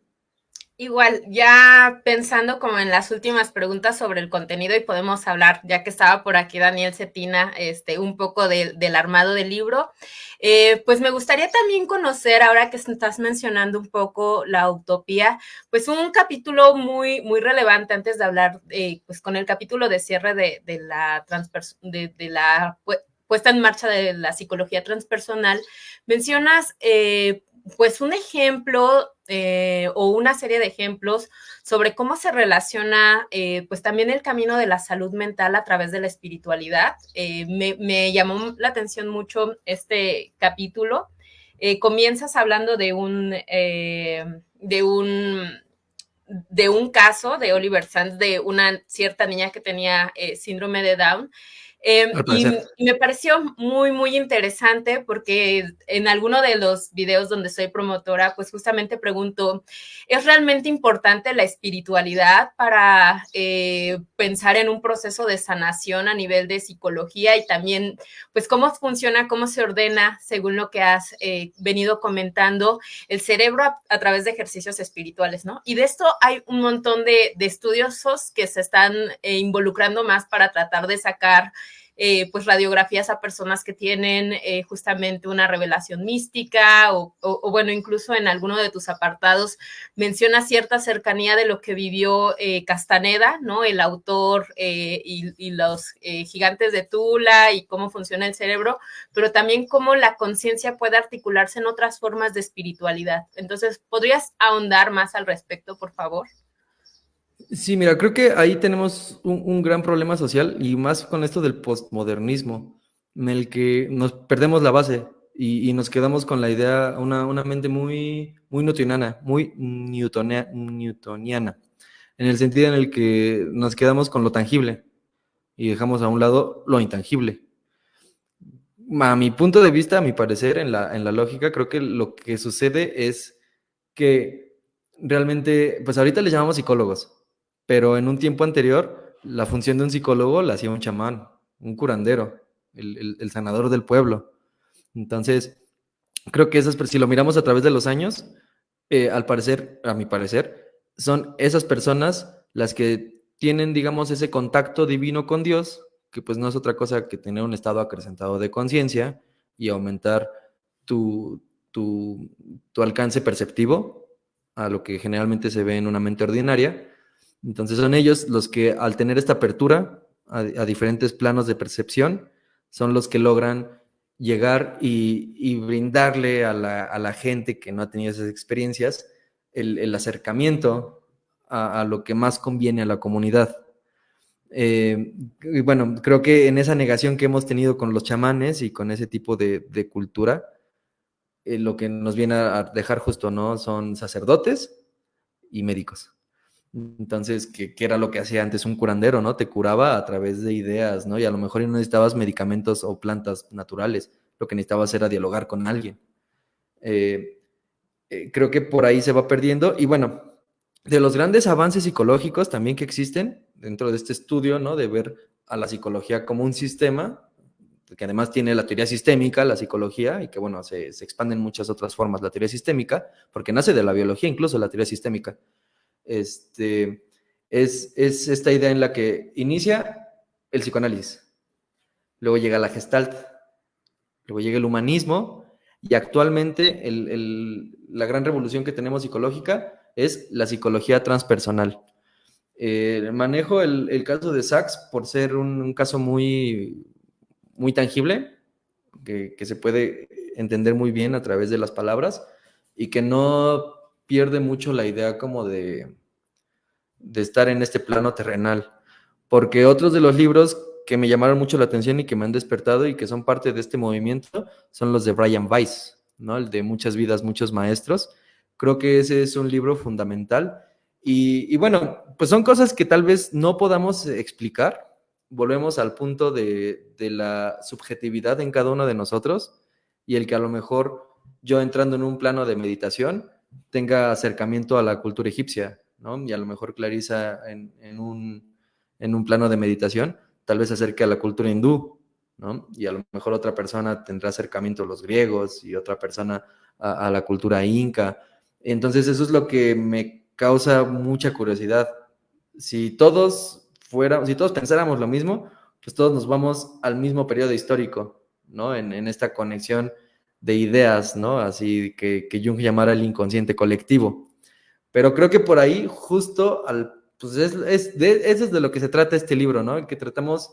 Igual, ya pensando como en las últimas preguntas sobre el contenido y podemos hablar, ya que estaba por aquí Daniel Cetina, un poco del armado del libro, pues me gustaría también conocer, ahora que estás mencionando un poco la utopía, pues un capítulo muy relevante antes de hablar, pues con el capítulo de cierre de la puesta en marcha de la psicología transpersonal, mencionas pues un ejemplo o una serie de ejemplos sobre cómo se relaciona pues también el camino de la salud mental a través de la espiritualidad. Me llamó la atención mucho este capítulo. Comienzas hablando de un caso de Oliver Sands de una cierta niña que tenía síndrome de Down. Al Y parecer. me pareció muy interesante porque en alguno de los videos donde soy promotora, pues justamente pregunto, ¿es realmente importante la espiritualidad para pensar en un proceso de sanación a nivel de psicología y también, pues, cómo funciona, cómo se ordena, según lo que has venido comentando, el cerebro a través de ejercicios espirituales, ¿no? Y de esto hay un montón de estudiosos que se están involucrando más para tratar de sacar pues radiografías a personas que tienen justamente una revelación mística o bueno, incluso en alguno de tus apartados menciona cierta cercanía de lo que vivió Castaneda, ¿no? El autor y los gigantes de Tula y cómo funciona el cerebro, pero también cómo la conciencia puede articularse en otras formas de espiritualidad. Entonces, ¿podrías ahondar más al respecto, por favor? Sí, mira, creo que ahí tenemos un gran problema social y más con esto del postmodernismo, en el que nos perdemos la base y nos quedamos con la idea, una mente muy newtoniana, muy newtoniana, en el sentido en el que nos quedamos con lo tangible y dejamos a un lado lo intangible. A mi punto de vista, a mi parecer, en la lógica, creo que lo que sucede es que realmente, pues ahorita les llamamos psicólogos, pero en un tiempo anterior, la función de un psicólogo la hacía un chamán, un curandero, el sanador del pueblo. Entonces, creo que si lo miramos a través de los años, al parecer, a mi parecer, son esas personas las que tienen, digamos, ese contacto divino con Dios, que pues no es otra cosa que tener un estado acrecentado de conciencia y aumentar tu, tu, tu alcance perceptivo a lo que generalmente se ve en una mente ordinaria. Entonces son ellos los que al tener esta apertura a diferentes planos de percepción, son los que logran llegar y brindarle a la gente que no ha tenido esas experiencias el acercamiento a lo que más conviene a la comunidad. Y bueno, creo que en esa negación que hemos tenido con los chamanes y con ese tipo de cultura, lo que nos viene a dejar justo, ¿no? Son sacerdotes y médicos. Entonces, ¿qué era lo que hacía antes un curandero, ¿no? Te curaba a través de ideas, ¿no? Y a lo mejor no necesitabas medicamentos o plantas naturales, lo que necesitabas era dialogar con alguien. Eh, Creo que por ahí se va perdiendo. Y bueno, de los grandes avances psicológicos también que existen dentro de este estudio, ¿no? De ver a la psicología como un sistema, que además tiene la teoría sistémica, la psicología, y que bueno, se expande en muchas otras formas la teoría sistémica, porque nace de la biología incluso la teoría sistémica. Este, es esta idea en la que inicia el psicoanálisis, luego llega la gestalt, luego llega el humanismo, y actualmente la gran revolución que tenemos psicológica es la psicología transpersonal. Manejo el caso de Sachs por ser un caso muy tangible, que se puede entender muy bien a través de las palabras y que no pierde mucho la idea como de estar en este plano terrenal. Porque otros de los libros que me llamaron mucho la atención y que me han despertado y que son parte de este movimiento son los de Brian Weiss, ¿no? El de Muchas vidas, muchos maestros. Creo que ese es un libro fundamental. Y bueno, pues son cosas que tal vez no podamos explicar. Volvemos al punto de la subjetividad en cada uno de nosotros y el que a lo mejor yo entrando en un plano de meditación tenga acercamiento a la cultura egipcia, ¿no? Y a lo mejor Clarisa en un plano de meditación, tal vez acerque a la cultura hindú, ¿no? Y a lo mejor otra persona tendrá acercamiento a los griegos y otra persona a la cultura inca. Entonces eso es lo que me causa mucha curiosidad. Si todos pensáramos lo mismo, pues todos nos vamos al mismo periodo histórico, ¿no? En esta conexión de ideas, ¿no? Así que Jung llamara el inconsciente colectivo. Pero creo que por ahí, justo pues eso es de lo que se trata este libro, ¿no? Que tratamos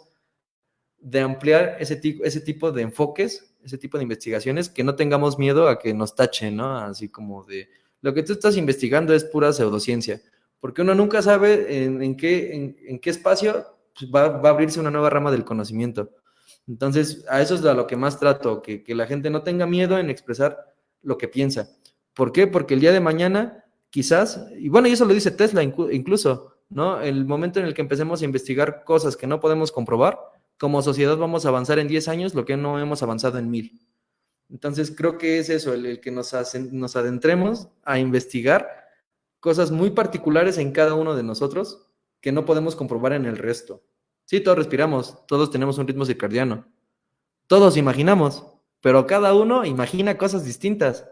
de ampliar ese tipo de enfoques, ese tipo de investigaciones, que no tengamos miedo a que nos tachen, ¿no? Así como de, lo que tú estás investigando es pura pseudociencia, porque uno nunca sabe en qué espacio pues, va a abrirse una nueva rama del conocimiento. Entonces, a eso es a lo que más trato, que la gente no tenga miedo en expresar lo que piensa. ¿Por qué? Porque el día de mañana, quizás, y bueno, y eso lo dice Tesla incluso, ¿no? El momento en el que empecemos a investigar cosas que no podemos comprobar, como sociedad vamos a avanzar en 10 años lo que no hemos avanzado en 1000. Entonces creo que es eso, el que nos adentremos a investigar cosas muy particulares en cada uno de nosotros que no podemos comprobar en el resto. Sí, todos respiramos, todos tenemos un ritmo circadiano, todos imaginamos, pero cada uno imagina cosas distintas,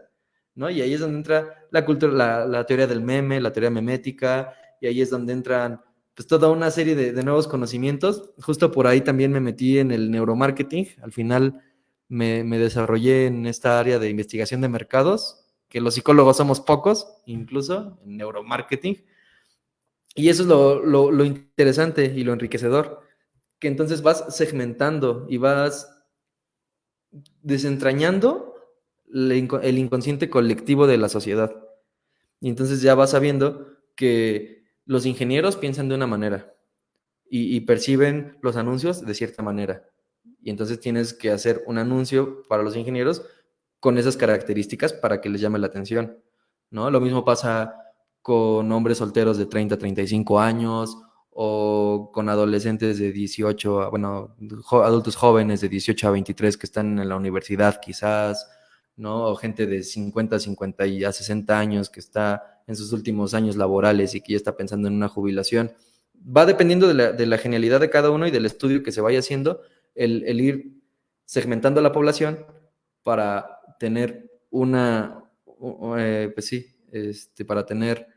¿no? Y ahí es donde entra la cultura, la teoría del meme, la teoría memética, y ahí es donde entran pues toda una serie de nuevos conocimientos. Justo por ahí también me metí en el neuromarketing, al final me desarrollé en esta área de investigación de mercados, que los psicólogos somos pocos, incluso en neuromarketing, y eso es lo interesante y lo enriquecedor, que entonces vas segmentando y vas desentrañando el inconsciente colectivo de la sociedad. Y entonces ya vas sabiendo que los ingenieros piensan de una manera y perciben los anuncios de cierta manera. Y entonces tienes que hacer un anuncio para los ingenieros con esas características para que les llame la atención, ¿no? Lo mismo pasa con hombres solteros de 30 a 35 años o con adolescentes de 18, bueno, adultos jóvenes de 18 a 23 que están en la universidad quizás, ¿no? O gente de 50 a 50 y a 60 años que está en sus últimos años laborales y que ya está pensando en una jubilación. Va dependiendo de la genialidad de cada uno y del estudio que se vaya haciendo, el ir segmentando a la población para tener una, pues sí, para tener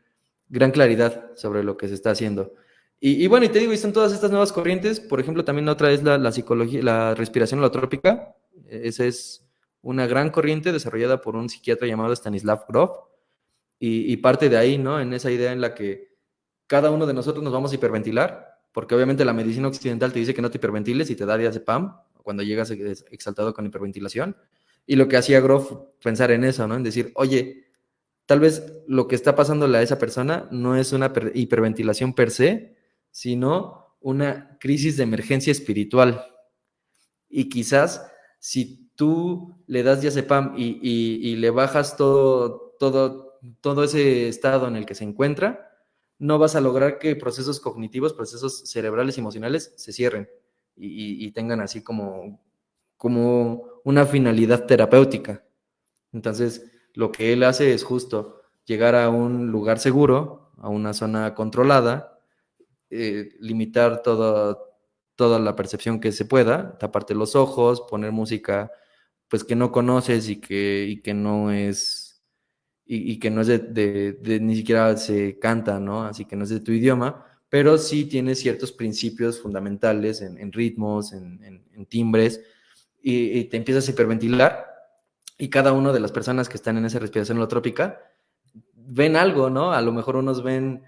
gran claridad sobre lo que se está haciendo. Y bueno, y te digo, y son todas estas nuevas corrientes. Por ejemplo, también otra es la psicología, la respiración holotrópica. Esa es una gran corriente desarrollada por un psiquiatra llamado Stanislav Grof. Y parte de ahí, ¿no? En esa idea en la que cada uno de nosotros nos vamos a hiperventilar, porque obviamente la medicina occidental te dice que no te hiperventiles y te da diazepam cuando llegas exaltado con hiperventilación. Y lo que hacía Grof pensar en eso, ¿no? En decir, oye, tal vez lo que está pasándole a esa persona no es una hiperventilación per se, sino una crisis de emergencia espiritual. Y quizás si tú le das diazepam y le bajas todo ese estado en el que se encuentra, no vas a lograr que procesos cognitivos, procesos cerebrales y emocionales se cierren y tengan así como una finalidad terapéutica. Entonces, lo que él hace es justo llegar a un lugar seguro, a una zona controlada, limitar toda la percepción que se pueda, taparte los ojos, poner música pues que no conoces y que no es y que no es ni siquiera se canta, ¿no? Así que no es de tu idioma, pero sí tiene ciertos principios fundamentales en ritmos, en timbres, y te empiezas a hiperventilar, y cada una de las personas que están en esa respiración holotrópica ven algo, ¿no? A lo mejor unos ven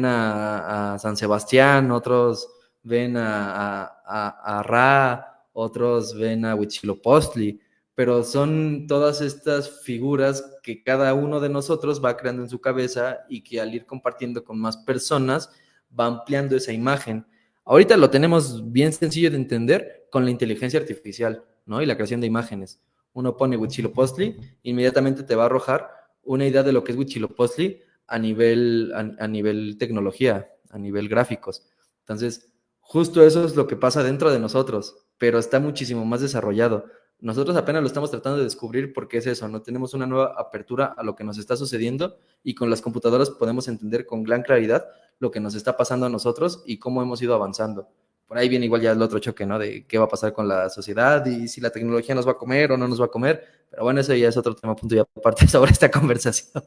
a San Sebastián, otros ven a Ra, otros ven a Huitzilopochtli, pero son todas estas figuras que cada uno de nosotros va creando en su cabeza y que al ir compartiendo con más personas va ampliando esa imagen. Ahorita lo tenemos bien sencillo de entender con la inteligencia artificial, ¿no? Y la creación de imágenes. Uno pone Huitzilopochtli, inmediatamente te va a arrojar una idea de lo que es Huitzilopochtli a nivel tecnología, a nivel gráficos. Entonces, justo eso es lo que pasa dentro de nosotros, pero está muchísimo más desarrollado. Nosotros apenas lo estamos tratando de descubrir porque es eso, no tenemos una nueva apertura a lo que nos está sucediendo y con las computadoras podemos entender con gran claridad lo que nos está pasando a nosotros y cómo hemos ido avanzando. Por ahí viene igual ya el otro choque, ¿no? De qué va a pasar con la sociedad y si la tecnología nos va a comer o no nos va a comer. Pero bueno, eso ya es otro tema, punto y aparte sobre esta conversación.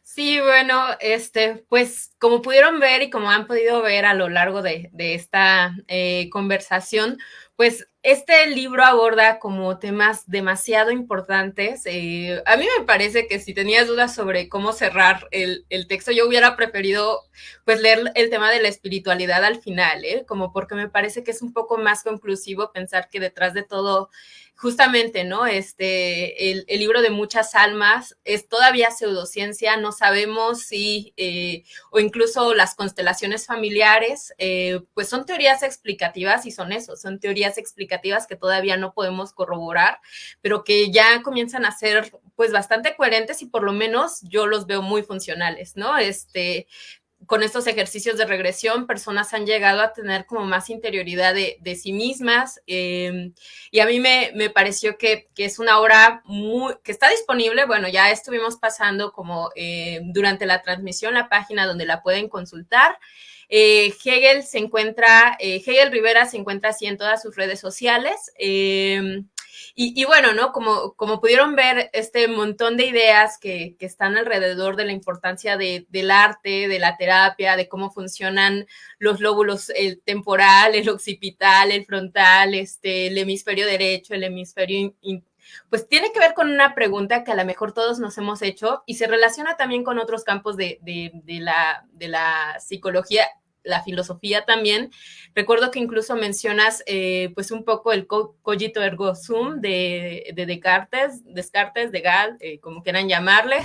Sí, bueno, pues como pudieron ver y como han podido ver a lo largo de esta conversación, pues este libro aborda como temas demasiado importantes. A mí me parece que si tenías dudas sobre cómo cerrar el texto, yo hubiera preferido pues leer el tema de la espiritualidad al final, como porque me parece que es un poco más conclusivo pensar que detrás de todo justamente, ¿no? El libro de muchas almas es todavía pseudociencia, no sabemos si, o incluso las constelaciones familiares, pues son teorías explicativas y son eso, son teorías explicativas que todavía no podemos corroborar, pero que ya comienzan a ser pues bastante coherentes y por lo menos yo los veo muy funcionales, ¿no? Con estos ejercicios de regresión, personas han llegado a tener como más interioridad de sí mismas, y a mí me pareció que es una obra que está disponible. Bueno, ya estuvimos pasando como durante la transmisión la página donde la pueden consultar. Hegel Rivera se encuentra así en todas sus redes sociales. Y bueno, ¿no? Como pudieron ver, este montón de ideas que están alrededor de la importancia del arte, de la terapia, de cómo funcionan los lóbulos, el temporal, el occipital, el frontal, el hemisferio derecho, el hemisferio pues tiene que ver con una pregunta que a lo mejor todos nos hemos hecho y se relaciona también con otros campos de la psicología, la filosofía también. Recuerdo que incluso mencionas pues un poco el cogito ergo sum de Descartes, de Gall, como quieran llamarle,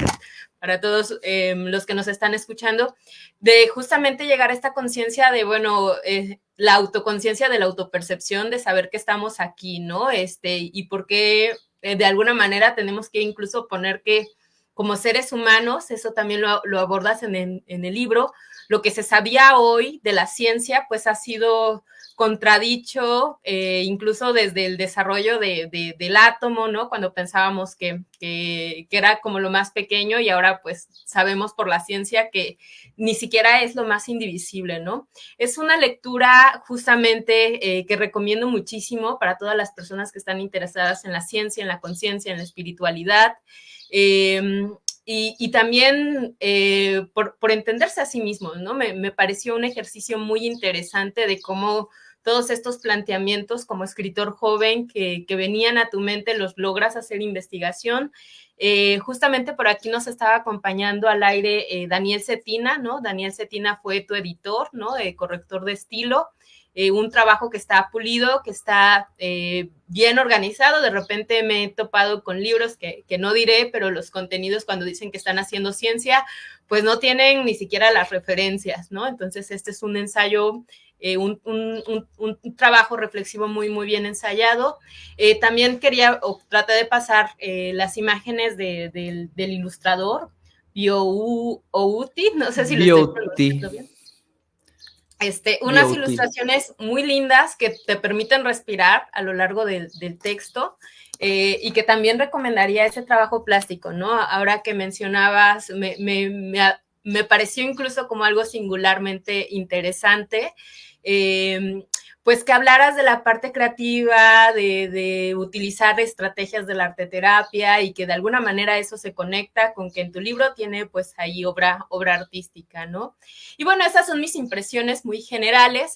para todos los que nos están escuchando, de justamente llegar a esta conciencia de, bueno, la autoconciencia de la autopercepción, de saber que estamos aquí, ¿no? Y por qué de alguna manera tenemos que incluso poner que como seres humanos, eso también lo abordas en el libro, lo que se sabía hoy de la ciencia, pues ha sido contradicho, incluso desde el desarrollo del átomo, ¿no? Cuando pensábamos que era como lo más pequeño y ahora pues sabemos por la ciencia que ni siquiera es lo más indivisible, ¿no? Es una lectura justamente que recomiendo muchísimo para todas las personas que están interesadas en la ciencia, en la conciencia, en la espiritualidad. y también por entenderse a sí mismos, ¿no? Me pareció un ejercicio muy interesante de cómo todos estos planteamientos como escritor joven que venían a tu mente los logras hacer investigación. Justamente por aquí nos estaba acompañando al aire Daniel Cetina, ¿no? Daniel Cetina fue tu editor, ¿no? Corrector de estilo. Un trabajo que está pulido, que está bien organizado. De repente me he topado con libros que no diré, pero los contenidos cuando dicen que están haciendo ciencia, pues no tienen ni siquiera las referencias, ¿no? Entonces este es un ensayo, un trabajo reflexivo muy, muy bien ensayado. También quería, o traté de pasar las imágenes del ilustrador, Outi, no sé si lo estoy BOT. pronunciando bien. Unas BOT. ilustraciones muy lindas que te permiten respirar a lo largo del texto y que también recomendaría ese trabajo plástico, ¿no? Ahora que mencionabas, me pareció incluso como algo singularmente interesante. Pues que hablaras de la parte creativa, de utilizar estrategias de la arteterapia y que de alguna manera eso se conecta con que en tu libro tiene pues ahí obra artística, ¿no? Y bueno, esas son mis impresiones muy generales.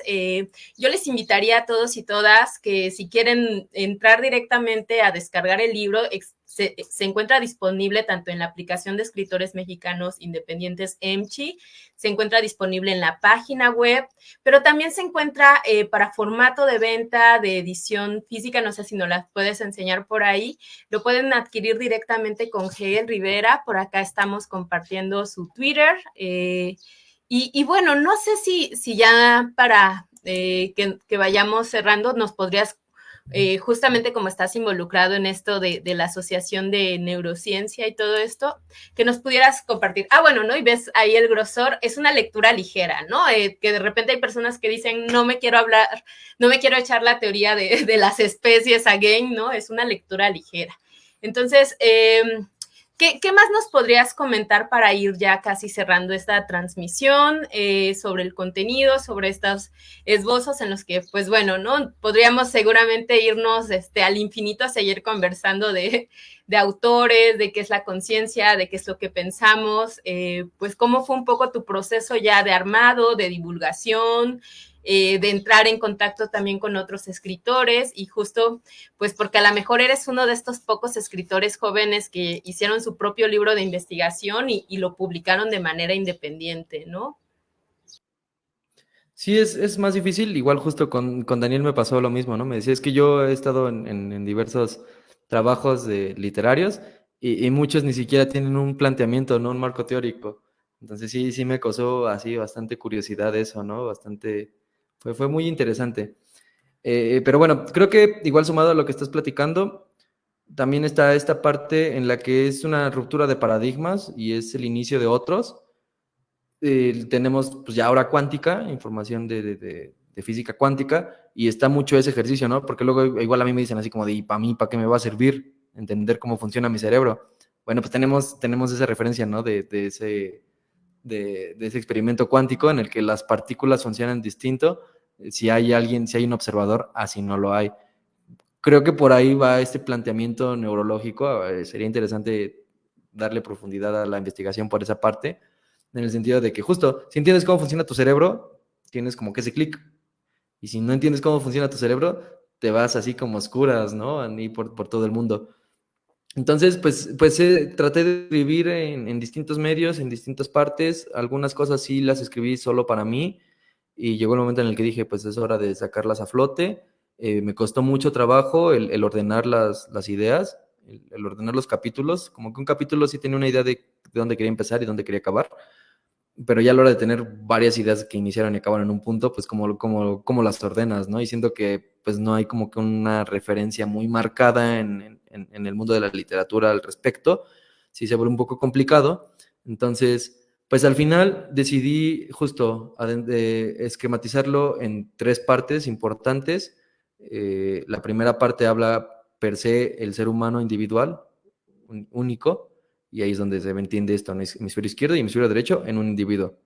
Yo les invitaría a todos y todas que si quieren entrar directamente a descargar el libro, se encuentra disponible tanto en la aplicación de escritores mexicanos independientes EMCHI, se encuentra disponible en la página web, pero también se encuentra para formato de venta, de edición física, no sé si nos las puedes enseñar por ahí, lo pueden adquirir directamente con Hegel Rivera, por acá estamos compartiendo su Twitter, y bueno, no sé si ya para que vayamos cerrando, nos podrías, justamente como estás involucrado en esto de la Asociación de Neurociencia y todo esto, que nos pudieras compartir. Bueno, ¿no? Y ves ahí el grosor, es una lectura ligera, ¿no? Que de repente hay personas que dicen, no me quiero hablar, no me quiero echar la teoría de las especies again, ¿no? Es una lectura ligera. Entonces, ¿qué más nos podrías comentar para ir ya casi cerrando esta transmisión sobre el contenido, sobre estos esbozos en los que, pues bueno, ¿no? Podríamos seguramente irnos al infinito a seguir conversando de autores, de qué es la conciencia, de qué es lo que pensamos, pues cómo fue un poco tu proceso ya de armado, de divulgación, de entrar en contacto también con otros escritores y justo pues porque a lo mejor eres uno de estos pocos escritores jóvenes que hicieron su propio libro de investigación y lo publicaron de manera independiente, ¿no? Sí, es más difícil. Igual justo con Daniel me pasó lo mismo, ¿no? Me decía, es que yo he estado en diversos trabajos literarios y muchos ni siquiera tienen un planteamiento, ¿no? Un marco teórico. Entonces sí me causó así bastante curiosidad eso, ¿no? Bastante, fue muy interesante. Pero bueno, creo que igual sumado a lo que estás platicando, también está esta parte en la que es una ruptura de paradigmas y es el inicio de otros. Tenemos pues ya ahora cuántica, información de física cuántica, y está mucho ese ejercicio, ¿no? Porque luego igual a mí me dicen así como de, ¿y para mí, para qué me va a servir entender cómo funciona mi cerebro? Bueno, pues tenemos esa referencia, ¿no? De ese experimento cuántico en el que las partículas funcionan distinto, si hay alguien, si hay un observador, así no lo hay. Creo que por ahí va este planteamiento neurológico, sería interesante darle profundidad a la investigación por esa parte, en el sentido de que justo, si entiendes cómo funciona tu cerebro, tienes como que ese clic, y si no entiendes cómo funciona tu cerebro, te vas así como oscuras, ¿no? Ni por todo el mundo. Entonces, pues traté de escribir en distintos medios, en distintas partes, algunas cosas sí las escribí solo para mí, y llegó el momento en el que dije, pues es hora de sacarlas a flote. Me costó mucho trabajo el ordenar las ideas, el ordenar los capítulos, como que un capítulo sí tenía una idea de dónde quería empezar y dónde quería acabar, pero ya a la hora de tener varias ideas que iniciaron y acabaron en un punto, pues cómo las ordenas, ¿no? Y siento que pues no hay como que una referencia muy marcada en el mundo de la literatura al respecto, sí se vuelve un poco complicado. Entonces, pues al final decidí justo esquematizarlo en 3 partes importantes. La primera parte habla per se el ser humano individual, único, y ahí es donde se entiende esto, ¿no? Hemisferio izquierdo y hemisferio derecho en un individuo.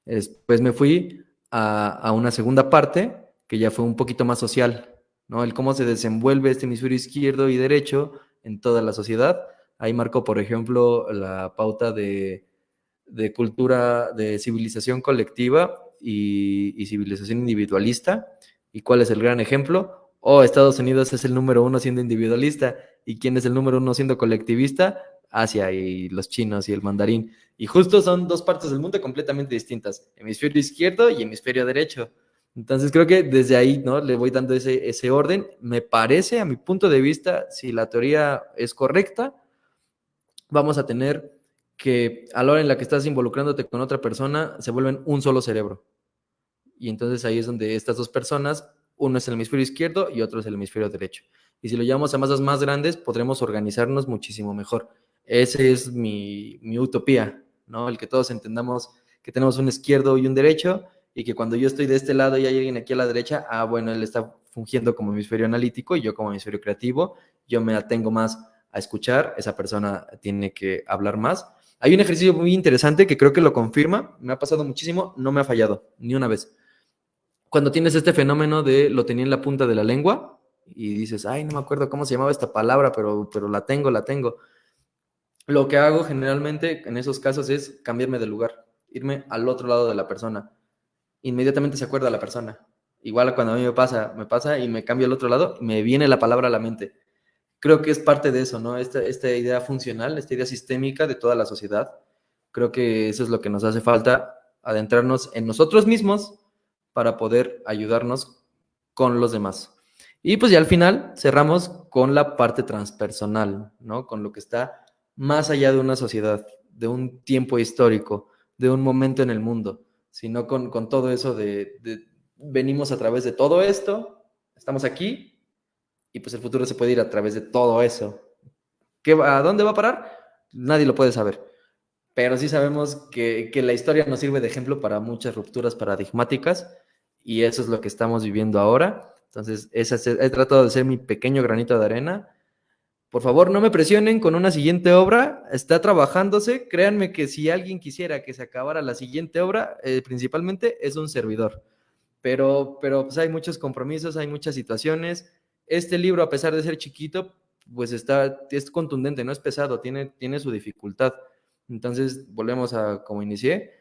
Después me fui a una segunda parte que ya fue un poquito más social, ¿no? El cómo se desenvuelve este hemisferio izquierdo y derecho en toda la sociedad, Ahí marco, por ejemplo, la pauta de cultura, de civilización colectiva y civilización individualista. ¿Y cuál es el gran ejemplo? Oh, Estados Unidos es el número uno siendo individualista. ¿Y quién es el número uno siendo colectivista? Asia y los chinos y el mandarín. Y justo son dos partes del mundo completamente distintas, hemisferio izquierdo y hemisferio derecho. Entonces creo que desde ahí, ¿no? Le voy dando ese orden. Me parece, a mi punto de vista, si la teoría es correcta, vamos a tener que a la hora en la que estás involucrándote con otra persona, se vuelven un solo cerebro. Y entonces ahí es donde estas dos personas, uno es el hemisferio izquierdo y otro es el hemisferio derecho. Y si lo llevamos a masas más grandes, podremos organizarnos muchísimo mejor. Ese es mi utopía, ¿no? El que todos entendamos que tenemos un izquierdo y un derecho, y que cuando yo estoy de este lado y hay alguien aquí a la derecha, bueno, él está fungiendo como hemisferio analítico y yo como hemisferio creativo, yo me atengo más a escuchar, esa persona tiene que hablar más. Hay un ejercicio muy interesante que creo que lo confirma, me ha pasado muchísimo, no me ha fallado, ni una vez. Cuando tienes este fenómeno de lo tenía en la punta de la lengua y dices, ay, no me acuerdo cómo se llamaba esta palabra, pero la tengo, la tengo. Lo que hago generalmente en esos casos es cambiarme de lugar, irme al otro lado de la persona. Inmediatamente se acuerda la persona. Igual cuando a mí me pasa y me cambio al otro lado, me viene la palabra a la mente. Creo que es parte de eso, ¿no? Esta idea funcional, esta idea sistémica de toda la sociedad. Creo que eso es lo que nos hace falta, adentrarnos en nosotros mismos para poder ayudarnos con los demás. Y pues ya al final cerramos con la parte transpersonal, ¿no? Con lo que está más allá de una sociedad, de un tiempo histórico, de un momento en el mundo, sino con todo eso de venimos a través de todo esto, estamos aquí y pues el futuro se puede ir a través de todo eso. ¿A dónde va a parar? Nadie lo puede saber, pero sí sabemos que la historia nos sirve de ejemplo para muchas rupturas paradigmáticas y eso es lo que estamos viviendo ahora. Entonces, he tratado de ser mi pequeño granito de arena. Por favor, no me presionen con una siguiente obra, está trabajándose. Créanme que si alguien quisiera que se acabara la siguiente obra, principalmente es un servidor. Pero pues hay muchos compromisos, hay muchas situaciones. Este libro, a pesar de ser chiquito, pues es contundente, no es pesado, tiene su dificultad. Entonces, volvemos a como inicié,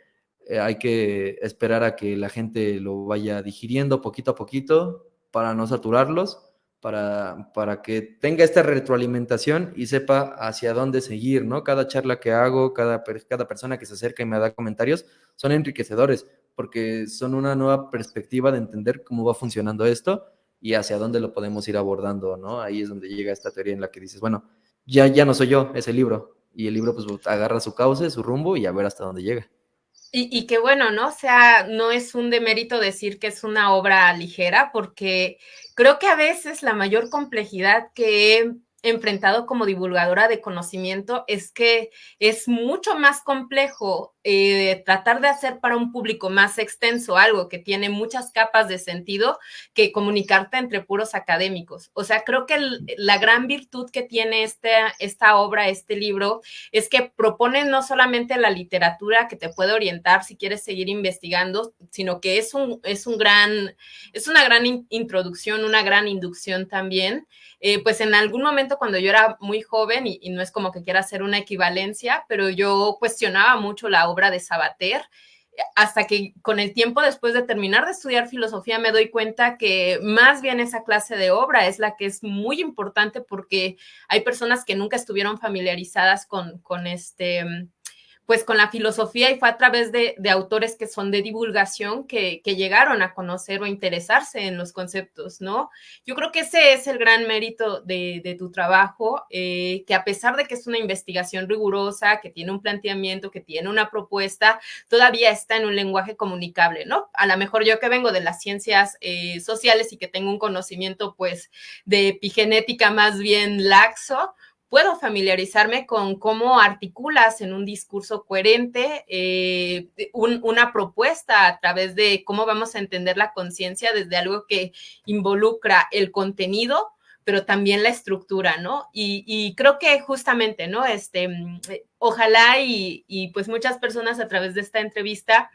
hay que esperar a que la gente lo vaya digiriendo poquito a poquito para no saturarlos, para que tenga esta retroalimentación y sepa hacia dónde seguir, ¿no? Cada charla que hago, cada persona que se acerca y me da comentarios son enriquecedores porque son una nueva perspectiva de entender cómo va funcionando esto y hacia dónde lo podemos ir abordando, ¿no? Ahí es donde llega esta teoría en la que dices, bueno, ya no soy yo, es el libro. Y el libro pues agarra su cauce, su rumbo y a ver hasta dónde llega. Y qué bueno, ¿no? O sea, no es un demérito decir que es una obra ligera, porque creo que a veces la mayor complejidad que he enfrentado como divulgadora de conocimiento es que es mucho más complejo tratar de hacer para un público más extenso algo que tiene muchas capas de sentido que comunicarte entre puros académicos. O sea, creo que la gran virtud que tiene esta obra, este libro, es que propone no solamente la literatura que te puede orientar si quieres seguir investigando, sino que es una gran introducción, una gran inducción también. Pues en algún momento cuando yo era muy joven, y no es como que quiera hacer una equivalencia, pero yo cuestionaba mucho la obra de Sabater, hasta que con el tiempo, después de terminar de estudiar filosofía, me doy cuenta que más bien esa clase de obra es la que es muy importante, porque hay personas que nunca estuvieron familiarizadas con pues con la filosofía, y fue a través de autores que son de divulgación que llegaron a conocer o interesarse en los conceptos, ¿no? Yo creo que ese es el gran mérito de tu trabajo, que a pesar de que es una investigación rigurosa, que tiene un planteamiento, que tiene una propuesta, todavía está en un lenguaje comunicable, ¿no? A lo mejor yo que vengo de las ciencias sociales y que tengo un conocimiento pues de epigenética más bien laxo, puedo familiarizarme con cómo articulas en un discurso coherente una propuesta a través de cómo vamos a entender la conciencia desde algo que involucra el contenido pero también la estructura, ¿no? Y creo que justamente, ¿no? Ojalá y pues muchas personas a través de esta entrevista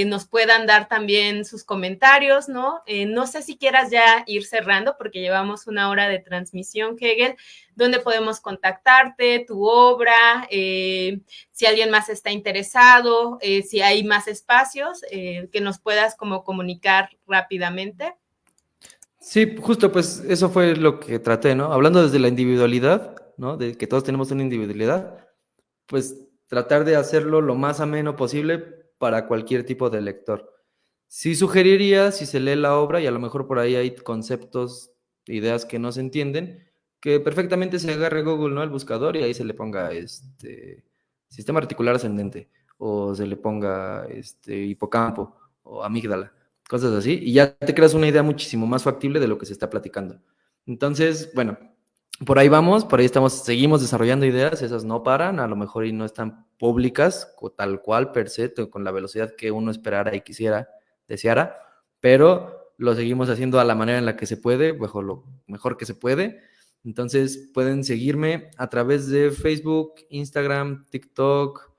nos puedan dar también sus comentarios, ¿no? No sé si quieras ya ir cerrando porque llevamos 1 hora de transmisión, Hegel, donde podemos contactarte, tu obra, si alguien más está interesado, si hay más espacios que nos puedas como comunicar rápidamente. Sí, justo pues eso fue lo que traté, ¿no? Hablando desde la individualidad, ¿no? De que todos tenemos una individualidad, pues tratar de hacerlo lo más ameno posible para cualquier tipo de lector. Sí sugeriría, si se lee la obra y a lo mejor por ahí hay conceptos, ideas que no se entienden, que perfectamente se agarre Google, ¿no? El buscador y ahí se le ponga sistema reticular ascendente o se le ponga hipocampo o amígdala, cosas así, y ya te creas una idea muchísimo más factible de lo que se está platicando. Entonces, bueno, por ahí vamos, por ahí estamos, seguimos desarrollando ideas, esas no paran, a lo mejor y no están públicas, tal cual per se, con la velocidad que uno esperara y quisiera, deseara, pero lo seguimos haciendo a la manera en la que se puede, bajo lo mejor que se puede. Entonces pueden seguirme a través de Facebook, Instagram, TikTok,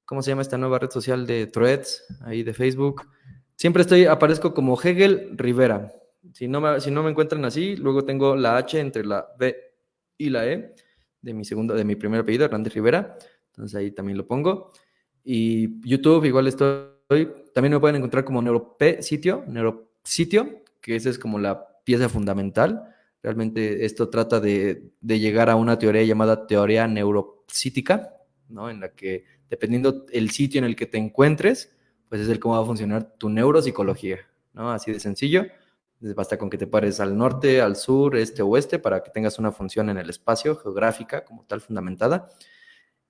¿cómo se llama esta nueva red social de Threads? Ahí de Facebook. Siempre aparezco como Hegel Rivera. Si no me encuentran así, luego tengo la H entre la B y la E de mi primer apellido, Hernández Rivera. Entonces ahí también lo pongo. Y YouTube, igual estoy. También me pueden encontrar como Neuropsitio, que esa es como la pieza fundamental. Realmente esto trata de llegar a una teoría llamada teoría neuropsítica, ¿no? En la que, dependiendo el sitio en el que te encuentres, pues es el cómo va a funcionar tu neuropsicología, ¿no? Así de sencillo. Basta con que te pares al norte, al sur, este, oeste, para que tengas una función en el espacio, geográfica, como tal, fundamentada.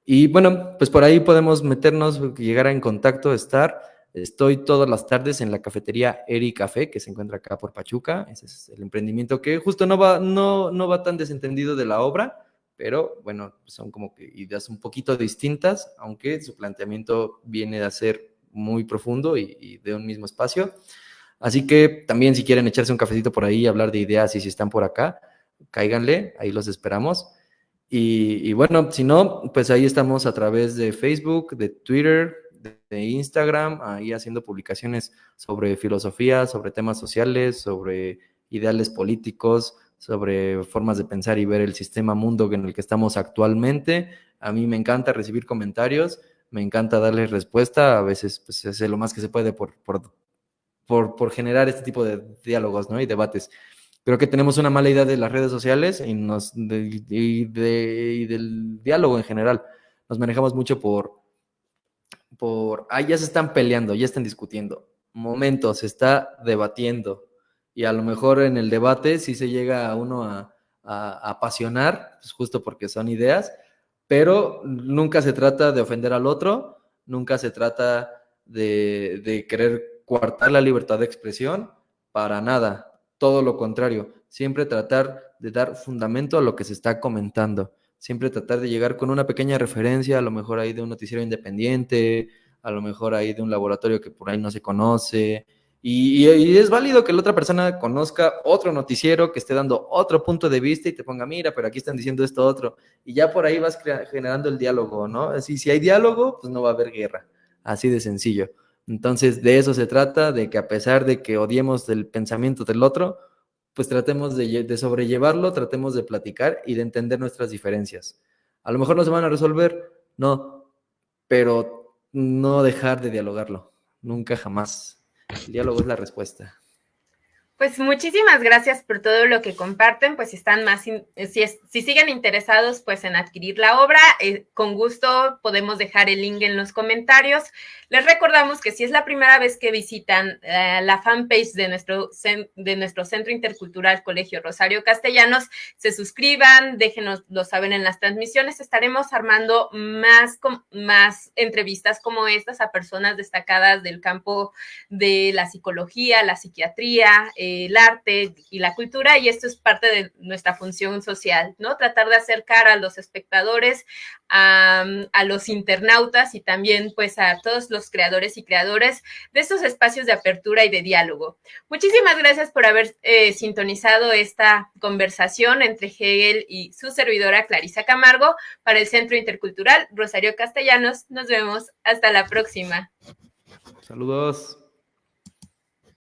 Y bueno, pues por ahí podemos meternos, llegar en contacto, estar. Estoy todas las tardes en la cafetería Eri Café, que se encuentra acá por Pachuca. Ese es el emprendimiento que justo no va tan desentendido de la obra, pero bueno, son como que ideas un poquito distintas, aunque su planteamiento viene a ser muy profundo y de un mismo espacio. Así que también si quieren echarse un cafecito por ahí, hablar de ideas y si están por acá, cáiganle, ahí los esperamos. Y bueno, si no, pues ahí estamos a través de Facebook, de Twitter, de Instagram, ahí haciendo publicaciones sobre filosofía, sobre temas sociales, sobre ideales políticos, sobre formas de pensar y ver el sistema mundo en el que estamos actualmente. A mí me encanta recibir comentarios, me encanta darles respuesta, a veces pues se hace lo más que se puede por generar este tipo de diálogos, ¿no? Y debates. Creo que tenemos una mala idea de las redes sociales y del diálogo en general. Nos manejamos mucho ya se están peleando, ya están discutiendo. Momento, se está debatiendo. Y a lo mejor en el debate sí se llega a uno a apasionar, pues justo porque son ideas, pero nunca se trata de ofender al otro, nunca se trata de querer coartar la libertad de expresión, para nada, todo lo contrario, siempre tratar de dar fundamento a lo que se está comentando, siempre tratar de llegar con una pequeña referencia, a lo mejor ahí de un noticiero independiente, a lo mejor ahí de un laboratorio que por ahí no se conoce, y es válido que la otra persona conozca otro noticiero que esté dando otro punto de vista y te ponga, mira, pero aquí están diciendo esto otro, y ya por ahí vas generando el diálogo, ¿no? Así, si hay diálogo, pues no va a haber guerra, así de sencillo. Entonces, de eso se trata, de que a pesar de que odiemos el pensamiento del otro, pues tratemos de sobrellevarlo, tratemos de platicar y de entender nuestras diferencias. A lo mejor no se van a resolver, no, pero no dejar de dialogarlo, nunca jamás. El diálogo es la respuesta. Pues muchísimas gracias por todo lo que comparten, pues si están si siguen interesados pues en adquirir la obra, con gusto podemos dejar el link en los comentarios. Les recordamos que si es la primera vez que visitan la fanpage de nuestro Centro Intercultural Colegio Rosario Castellanos, se suscriban, déjenoslo saber en las transmisiones, estaremos armando más entrevistas como estas a personas destacadas del campo de la psicología, la psiquiatría, el arte y la cultura, y esto es parte de nuestra función social, ¿no? Tratar de acercar a los espectadores, a los internautas y también pues a todos los creadores y creadoras de estos espacios de apertura y de diálogo. Muchísimas gracias por haber sintonizado esta conversación entre Hegel y su servidora Clarisa Camargo para el Centro Intercultural Rosario Castellanos. Nos vemos hasta la próxima. Saludos.